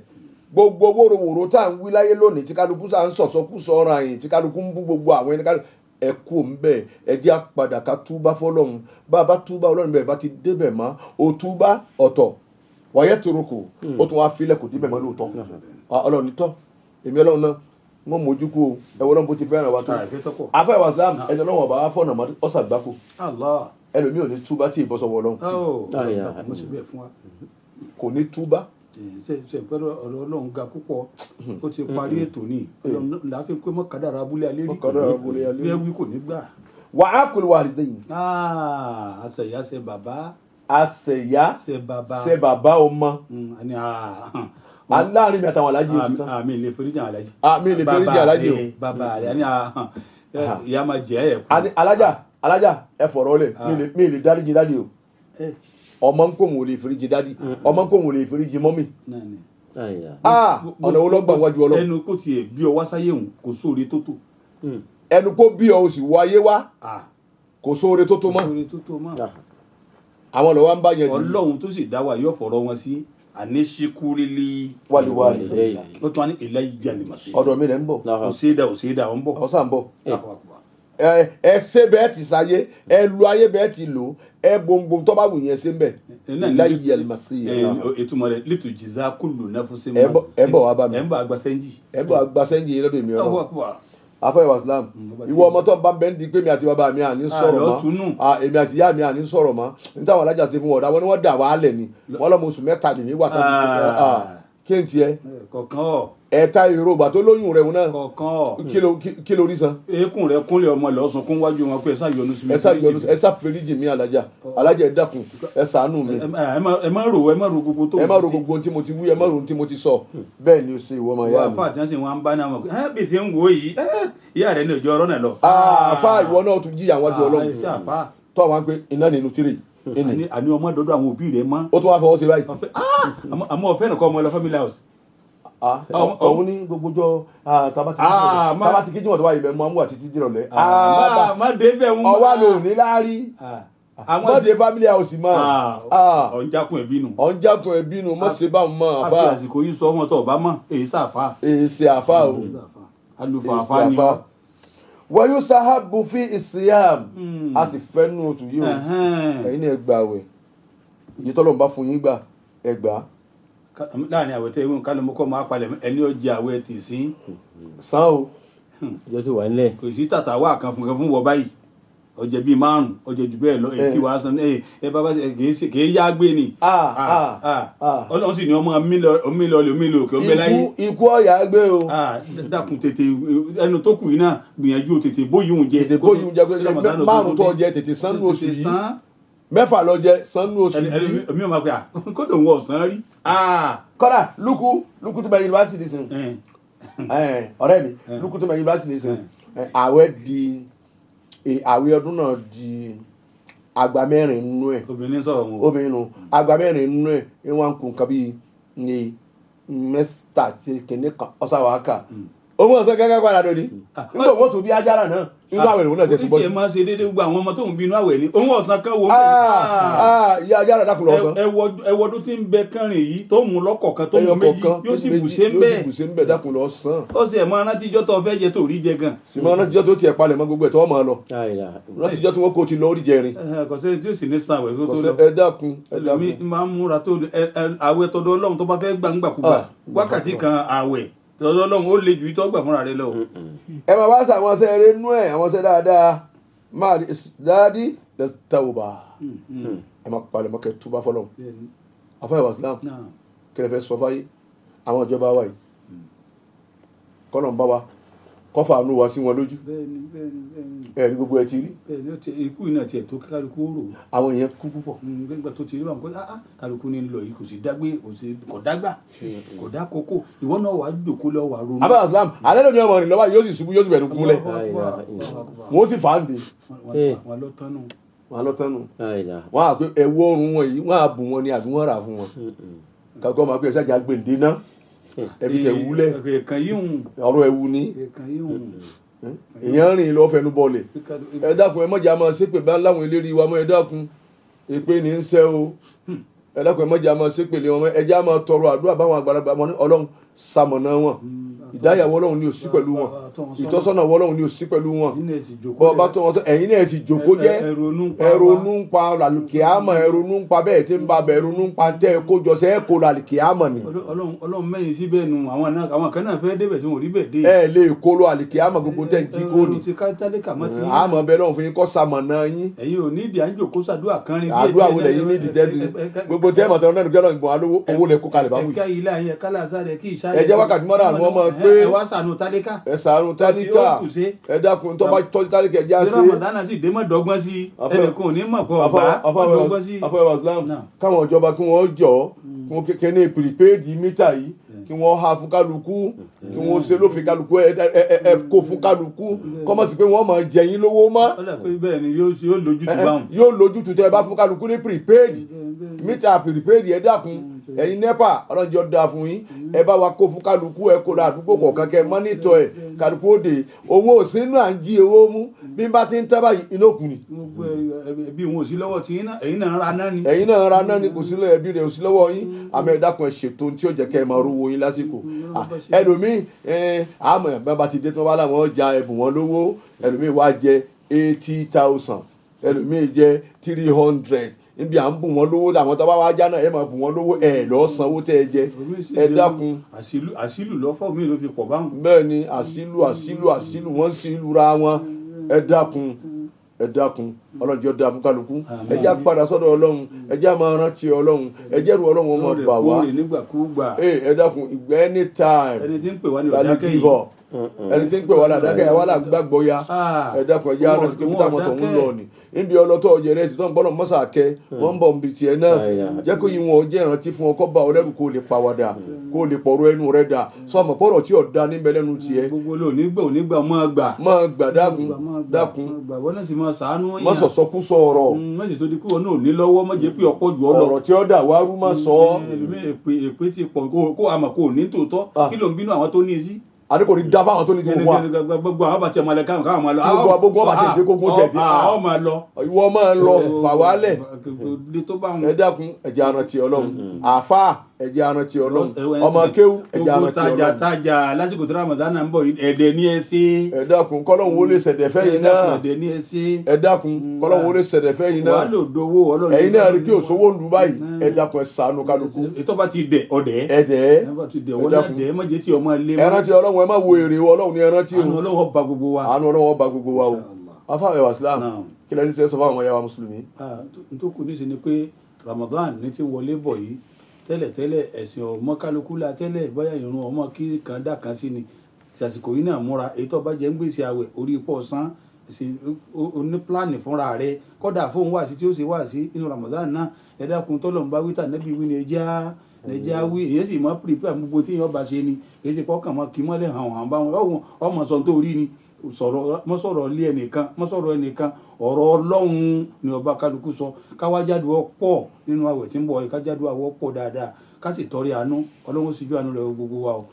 gbogbo wóróworó tá à ń wí láyé lónìí tí kálukú sá ń sọ̀sọ́kú sọ̀rọ̀ àyìn tí kálukú ń bú gbogbo àwọn ẹni kálukú ẹ kú ń bẹ̀ ẹ jẹ́ àpadà ká túbá fọlọ́run bá a bá túbá ọlọ́run bẹ̀ bá ti débẹ̀ mọ́ o túbá ọ̀tọ̀ wàyẹ̀ toroko o tún wá filẹ̀ kò débẹ̀ mọ́ lóòótọ́ ọlọ́run tọ́ èmi ọlọ́run náà wọ́n mójú kú o ẹ wọ́n bó ti fẹ́ràn wa tó afẹ́ wa islam ẹni ọlọ́run ọba wa fọ̀nà ọ̀sàgbákò ẹlòmíì ò ní túbá tí ìbọ́sọ̀wọ́ ọlọ́run kò ní túbá. ṣe pẹ́lú ọ̀rọ̀ ọlọ́run ga púpọ̀ ó ti parí ètò ní láàfin pé mọ́kàdára abúlé alẹ́ rí bí ẹ wí kò ní gbà. wà á kúrò wà lẹ́dẹ̀ yìí. àṣẹyà ṣe bàbá. àṣẹyà ṣe bàbá ọmọ. aláàrin mi àtàwọn alájí yìí tán. àmì ilé foríjì alájí. àmì ilé foríjì alájí o. bàbá rẹ ìyá máa jẹ ẹ. alájà ẹ fọ̀rọ̀ lẹ̀ mi ilé dáríjì dárí o. ọmọ ń kó wọn ò lè fèrèjì dádì ọmọ ń kó wọn ò lè fèrèjì mọ́mì. ọ̀nà olóògbà wájú ọlọ́run. ẹnu kò tiẹ̀ bí ọ wá sáyé òun kò sóore tó tó. ẹnu kó bí ọ o sì wọ ayé wá kò sóore tó tó mọ́. àwọn lọ́wọ́ ń bá yẹn jù. ọlọ́run tó sì dá wa yóò fọ̀rọ̀ wọn sí àníṣíkúrílí wàlíwàlí ó tún wá ní ilayya al-masir ọ̀dọ̀ mi rẹ̀ ń bọ̀ òṣèdà ó ń bọ̀ ọ̀sán ń bọ̀ ẹ ṣe bẹ́ẹ̀ ti sáyé ẹ lu ayé bẹ́ẹ̀ ti lò ẹ gbòǹgbò tó bá wù yẹn ṣe ń bẹ̀ ilayya al-masir ìtumọ̀ rẹ̀ litujza kullu nafsin ẹ bọ̀ wá bá mi ẹ ń bọ̀ agbásẹ́njì ẹ bọ̀ agbásẹ́njì yẹn lọ́dọ̀ èmi ọ̀rọ̀ afẹ́wà islam ìwọ ọmọ tó ń bá bẹ́ẹ̀ di pé mi àti bàbá mi à ní sọ̀rọ̀ mọ́ èmi àti ìyá mi à ní sọ̀rọ̀ mọ́ ní táwọn alájà ṣe fún wọn ọ̀dà wọn ni wọ́n dà wá lẹ̀ ni wọ́n lọ́mọ oṣù mẹ́ta lè mí wà tó kí n tiẹ̀ ẹ̀ta ìrògbà tó lóyún rẹ̀ wọn náà kí ló rí san. eékún rẹ̀ kúnlẹ̀ ọmọ lọ́sùn kún wájú wọn pé ẹ sá yọnu sí mi. ẹ sá fèrèjì mi alájà ẹ dákun ẹ ṣàánú mi. ẹ má ro gbogbo tó. ẹ má ro gbogbo tí mo ti wí ẹ má ro tí mo ti sọ bẹ́ẹ̀ ni o ṣe ìwọ ọmọ ìyá mi. àfa àti àṣẹ wọn bá náà mọ̀ pé bèsè ń wò yìí ìyá rẹ̀ ní òjò ọ̀rọ̀ náà lọ. àfa ìwọ náà tún jí àwọn àjọ Ọlọ́run tó àwọn pé iná nínú tírì. àní ọmọ dọdọ àwọn òbí rẹ̀ mọ́. ó tún wá fọwọ́ sí báyìí. àmọ́ ọ̀fẹ́ nìkan ọmọ ẹ lọ family house. òun ní gbogbo jọ tabati kejì wọn tó wáyé bẹ mọ amúwà títí dìrọ̀lẹ́. má dé bẹ́ẹ̀ ń bá ọwá lò ní láárí mọ ṣe family house mọ. ọ̀njákun ẹ̀bínú. ọ̀njákun ẹ̀bínú mọ ṣe bá mọ àfa. àfi àsìkò yìí sọ ọmọ tó ọba mọ èyí sàfà. èyí ṣe àfa o. alùpùpù àfa ni ọ. wọ́n yóò sáhábù fi ìsìyàm a sì fẹ́ nù oṣù yìí o ẹ̀yin ní ẹgbàá wẹ̀ iye tọ́lọ́run bá fún yín gbà ẹgbàá. láàrin àwẹ̀ tẹ́ ìwọ̀n kálọ̀ mọ́kọ́ máa palẹ̀ ẹni ọjà àwẹ̀ tì sí. san o. ìjọ ti wà nílẹ̀. kò sí tàtà wà kan fún wọ báyìí ọjẹ bíi 5 ọjẹ jù bẹ́ẹ̀ lọ èyí wàá san ẹ bàbá kìí yá gbé ni. Ọlọ́run sì ní ọmọ omílọ òkè ọmọ láyé. ikú ọ̀yà gbé o. dákun tètè ẹnu tó kù yìí náà gbìyànjú tètè bóyún jẹ. tètè bóyún jẹ pé 5 tó jẹ tètè sanú oṣù yìí 6 lọ jẹ sanú oṣù yìí. èmi ò máa pè kódò wọn ọ̀sán rí. kọ́dà lukú tó bẹ yunifásitì sìn ọ̀rẹ́ mi lukú tó bẹ yunifásitì sìn àwẹ̀ ọdún náà di agba mẹ́rin nínú ẹ̀. obìnrin sọ̀rọ̀ wọn. obìnrin nù agba mẹ́rin nínú ẹ̀ ẹ̀ wọ́n kún kábí ní mẹ́sítà tí kìnìún kan ọ̀sáwáká. ó mọ̀ ọ́sẹ́ gẹ́gẹ́ padà lónìí nígbà wọ́n tún bí ajára náà inú àwẹ̀ ìwọ̀n náà tẹ̀ tó bọ́ sí. ó ti ẹ̀ máa ṣe déédéé gbogbo àwọn ọmọ tó ń bínú àwẹ̀ ni òun ọ̀sán kan wò ó. ìyá ajára dákun lọ́sàn. ẹwọ́dún tí ń bẹ kánrin yìí tó mú lọ́kọ̀ọ̀kan tó mú méjì yóò sì bùṣe ń bẹ́ẹ̀. yóò sì bùṣe ń bẹ́ẹ̀ dákun lọ́sàn. ó sì ẹ̀ máa rántí ijọ́ tó fẹ́ jẹ tó rí jẹ gan. sì máa rántí ijọ́ tó tiẹ̀ palẹ̀ mọ́ gbogbo ẹ̀ tó máa lọ. rántí ijọ́ tí wọ́n kó ti lọ ó rí jẹrin. kò sẹ́ni tí ó sì ní san àwẹ̀ tó lọ. ẹ dákun ẹlòmí máa ń múra tó àwẹ̀ tọ̀dọ̀ Ọlọ́run tó bá fẹ́ gbàǹgbàkúgbà wákàtí kan àwẹ̀ tọ̀dọ̀ Ọlọ́run ó le jù tó gbà fúnra rẹ lọ. ẹ máa wá sàwọn ọsẹ eré nú ẹ àwọn ọsẹ dáadáa máa dáadí lè tawba ẹ máa palẹ̀ mọ́ kẹ́ túbá fọlọ́run afẹ́ ìwà Islam kẹlẹ́ fẹ́ sọ fáyé àwọn ìjọba wa yìí kọ́nà ń bá wa kọ́fà àánú wa sí wọn lójú ẹ ní gbogbo ẹ ti rí. ikú iná tiẹ̀ tó kálukú rò. àwọn èèyàn kú púpọ̀. nígbà tó ti rí wọn kó kálukú ní lọ yìí kò sí dágbé kò dágbà kò dá kókó ìwọ náà wàá jòkó lọ wàá ronú. abẹ́ Islam alẹ́ lónìí ọmọ rìn lọ́wọ́ yóò sì ṣubú yóò sì bẹ̀rù kúnlẹ̀ wọ́n sì fà á ń de. wọn lọ tánu. wọn à pé ẹ̀wù ọrùn wọn yìí wọn à bù wọn ni àbí wọn rà fún wọn kakọ́ máa pé ẹ̀sẹ̀ àjà gbèǹde náà ẹbí tẹ wúlẹ̀ ọ̀rọ̀ ẹ̀wù ni èèyàn rìn lọ fẹnu bọlẹ̀ ẹ dákun ẹ mọ̀jà máa ṣépè bá láwọn eléré wa mọ́ ẹ dákun èpè ní ń ṣẹ́ o ẹ dákun ẹ mọ̀jà máa ṣépè lé wọn mọ́ ẹ já máa tọrọ àdúrà báwọn àgbàlagbà wọn ní Ọlọ́run ṣamọ̀nà wọn ìdáyàwó Ọlọ́run ni ò sí pẹ̀lú wọn ìtọ́sọ́nà Ọlọ́run ni ò sí pẹ̀lú wọn bọ́ bá tó wọn tó ẹ̀yin náà sì jòkó jẹ́ ẹ̀rọnú ń pa làlùkìámọ̀ ẹ̀rọnú ń pa bẹ́ẹ̀ tí ń ba bẹ̀ ẹ̀rọnú ń pa tẹ́ ẹ kó jọ sẹ́ ẹ̀ kó làlùkìámọ̀ ni. Ọlọ́run mẹ́yìn síbẹ̀ nu àwọn kan náà fẹ́ débẹ̀ tí wọ́n rí bẹ̀ dé. ẹ lè kó lọ àlùkìámọ̀ gbogbo tẹ́ ń jí kó ni. àmọ́ bẹ́ẹ̀ lọ́run fún yín kọ́ sàmọ̀nà yín. ẹ̀yin ò ní ìdí à ń jòkó sàdúrà kan rí. àdúrà wo lẹ́yìn ní ìdíjẹ́ gbogbo tẹ́ mọ̀tọ́ náà nígbà náà owó lẹ kó kalẹ̀ báwo yìí. ẹ jẹ́ wákàtí mọ́ra àwọn ọmọ pé ẹ ṣàánú tálíkà ẹ dákun tó bá tọ́jú tálíkà ẹ já sí. Ramadan sì dé mọ́ dọ́gbọ́n sí ẹnìkan ò ní mọ̀ pọ̀ ọ̀bá dọ́gbọ́n sí. afọwọ́ Islam káwọn ìjọba kí wọ́n jọ kí wọ́n kékeré ní prepaid mítà yìí kí wọ́n ha fún kálukú kí wọ́n ṣe lófin kálukú ẹ kó fún kálukú kọ́mọ̀ sí pé wọ́n máa jẹ yín lówó mọ́. bẹ́ẹ̀ ni yóò lójútu báwọn. yóò lójútu tẹ́ ẹ bá fún kálukú ní prepaid mítà prepaid ẹ dákun ẹ̀yin nẹ́pà ọlọ́njọ́ da fún yín ẹ bá wa kó fún kálukú ẹ kó lọ àdúgbò kọ̀ọ̀kan kẹ mọ́nítọ̀ ẹ kálukú òde owó òsínú à ń jí owó mú bí n bá ti ń tẹ́ báyìí iná òkun ni. ẹbí wọn ò sí lọ́wọ́ tí ẹ̀yin náà ra náà ni. ẹ̀yin náà ra náà ni kò sí lọ́wọ́ ẹbí rẹ̀ ò sí lọ́wọ́ yín àmọ́ ẹ dákun ẹ ṣètò tí ó jẹ́ kẹ́ ẹ máa rówó yín lásìkò ẹlòmíì àmọ́ ẹ̀ bá ti dé tí wọ́n bá láwọn ọjà ẹ̀bùn wọn lówó ẹlòmíì wá jẹ 80,000 ẹlòmíì jẹ 300 níbi à ń bù wọn lówó àwọn tó bá wá já náà ẹ máa bù wọn lówó ẹ lọ sanwó tẹ ẹ jẹ ẹ dákun. àṣìlù lọ́fọ̀ mi ló fi pọ̀ báwọn. bẹ́ẹ̀ ni àṣìlù wọ́n sì lura wọn ẹ dákun ọlọ́jọ́ dá fún kálukú ẹ jẹ́ padà sọ́dọ̀ ọlọ́run ẹ jẹ́ máa rántí ọlọ́run ẹ jẹ́ ru ọlọ́run wọn máa bà wá ẹ dákun ìgbẹ́ anytime ẹni tí ń pè wá ní ọ̀dákẹ́ yìí ẹni tí ń pè wá ládàkẹ́ yà wá là gbàgbọ́ ya ẹ dákun ẹ jẹ́ rántí pé mútà mọ́tò ń lọ ni níbi ọlọ́tọ̀ ọ̀jẹ̀ rẹ̀ sì tó ń bọ́ lọ́mọ́ sàkẹ́ wọ́n ń bọ̀ níbi tiẹ̀ náà jẹ́ kó yí wọn jẹ́ ìrántí fún ọkọ̀ bá ọlẹ́rù kó lè pàwàdà kó lè pọ̀rọ̀ ẹnu rẹ̀ dà sọmọ pọ̀rọ̀ tí ọ̀dà níbẹ̀ lẹ́nu tiẹ̀. gbogbo ló onígbà máa gbà dákun wọ́n náà sì máa sàánú yàn. má sọ̀sọ́kú sọ̀rọ̀. mọ̀jẹ̀ tó di kúrò náà ò ní lọ́wọ́ mọ̀jẹ̀ pé ọ̀pọ̀ jù ọ lọ. ọ̀rọ̀ tí ó dà wá rú má sọ. èpè ti pọ̀ kó àmọ̀ kó ní tòótọ́ kí ló ń bínú àwọn tó ní í sí. àdé kò ní dá fáwọn tó ní tòun wá. gbogbo àwọn bàtí ọmọ ẹlẹ káwọn máa lọ. gbogbo àwọn bàtí èdè kókó tẹ̀ dé. àwọn máa lọ. ìwọ máa lọ fàwálẹ̀. ẹ dákun ẹ jẹ́ arántí ọlọ́run àáfà ẹ jẹ́ arántí ọlọ́run ọmọ kéwú ẹ jẹ́ arántí ọlọ́run. tajà lásìkò tí Ramadan náà ń bọ̀ ẹ̀dẹ̀ ní ẹ sí. ẹ dákun kọ́lọ́hún ó lè ṣẹ̀dẹ̀ fẹ́ yín náà. ẹ̀dẹ̀ ní ẹ sí. ẹ dákun kọ́lọ́hún ó lè ṣẹ̀dẹ̀ fẹ́ yín náà. wàá lò dowó ọlọ́run. ẹ̀yin náà rí kí òṣòwò ń lu báyìí ẹ dákun ẹ ṣàánú kálukú. ètò bá ti dẹ̀ ọ̀dẹ̀. ẹ̀dẹ̀ ẹ má jẹ́ tí ọmọ ilé ẹ rántí ọlọ́run ẹ má wo èrè ọlọ́run ni ẹ rántí o. àánú ọlọ́run bá gbogbo wa. àánú ọlọ́run bá gbogbo wa o. afáwọn ẹwà Islam kí lẹ́ni sẹ́ sọ fáwọn ọmọ ẹ̀yà wa mùsùlùmí. n tó kù níṣẹ́ ni pé Ramadan ní ti wọlé bọ̀ yìí tẹ́lẹ̀tẹ́lẹ̀ ẹ̀sìn ọmọ kálukú la tẹ́lẹ̀ bóyá ìrun ọmọ kí kan dà kan sí ni ṣàsìkò yìí náà múra èyí tó bá jẹ́ ń gbèsè àwẹ̀ orí ipò ọ̀sán oní pílánì fúnra rẹ̀ kọ́dà fóun wá sí tí ó ṣe wá sí inú Ramadan náà ẹ dákun tọ́lọ́mùbá wíta nẹ́bí wí ni ẹja wí èyí sì mọ́ pírípẹ́ gbogbo tí yọba ṣe ni èyí sì kọ́kàn mọ́ kí mọ́lẹ̀ hàn báwọn ọmọ sọ tó rí ni mọ́sọ̀rọ̀ lé ẹnìkan mọ́sọ̀rọ̀ ẹnìkan ọ̀rọ̀ Ọlọ́run ni ọba kálukú sọ káwájádùú ọ̀pọ̀ nínú àwẹ̀ tí ń bọ̀ kájádùú àwọ̀ pọ̀ dáadáa ká sì tọrẹ àánú Ọlọ́run sì ju àánú rẹ̀ gbogbo wa o.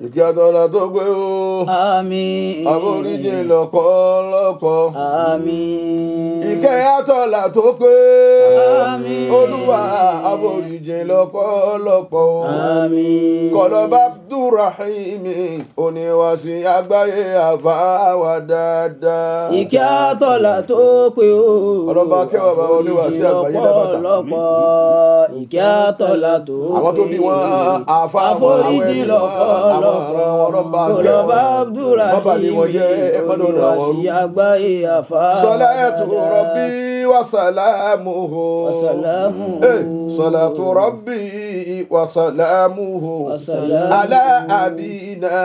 ìkí àtọ́lá tó gbé o. àmín. àforíjì lọ́pọ̀lọpọ̀. àmín. ìkẹ́ àtọ́lá tó gbé. àmín. Olúwa àforíjì lọ́pọ̀lọpọ̀. àmín. kọlọba Abdulrahim oníwàsí àgbáyé àfáwà dáadáa. ìkẹ́ àtọ́lá tó pé o. ọlọ́ba kẹwàá bá oníwàsí àgbáyé lábàtà. ìkẹ́ àtọ́lá tó pé. àwọn tó bí wọn àfa àwọn àforíjì lọ́pọ̀lọpọ̀. ọlọ́ba kọlọba Abdulrahim bàbá ni wọ́n jẹ́ ẹ̀mọ́dọ̀dọ̀ àwọn oníwàsí àgbáyé àfáwà. salatu rabbi wa salamuhu. salatu rabbi wa salamuhu. ala abina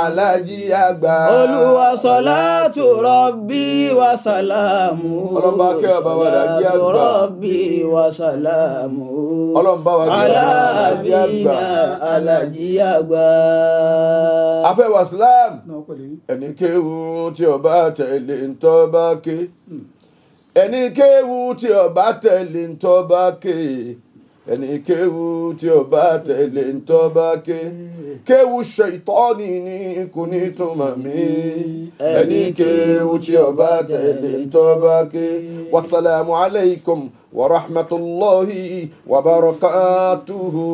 alaji àgbà. Olúwa salatu rabbi wa salamuhu. ọlọ́ba kẹ́ bàbá alaji àgbà. salatu rabbi wa salamuhu. ọlọ́ba wa kẹ́ ala alaji àgbà. abina alaji àgbà. afẹ́wà Islam ẹni kéwú tí ó bá tẹ̀lé ntọ́ bá ké ẹni kéwú tí ó bá tẹ̀lé ntọ́ bá ké ẹni kéwú tí ó bá tẹ̀lé ntọ́ bá ké kéwú ṣaitọ́ni ní kò ní túmọ̀ mí ẹni kéwú tí ó bá tẹ̀lé ntọ́ bá ké wasalaamu alaykum wa rahmatulahi wa barakatuhu.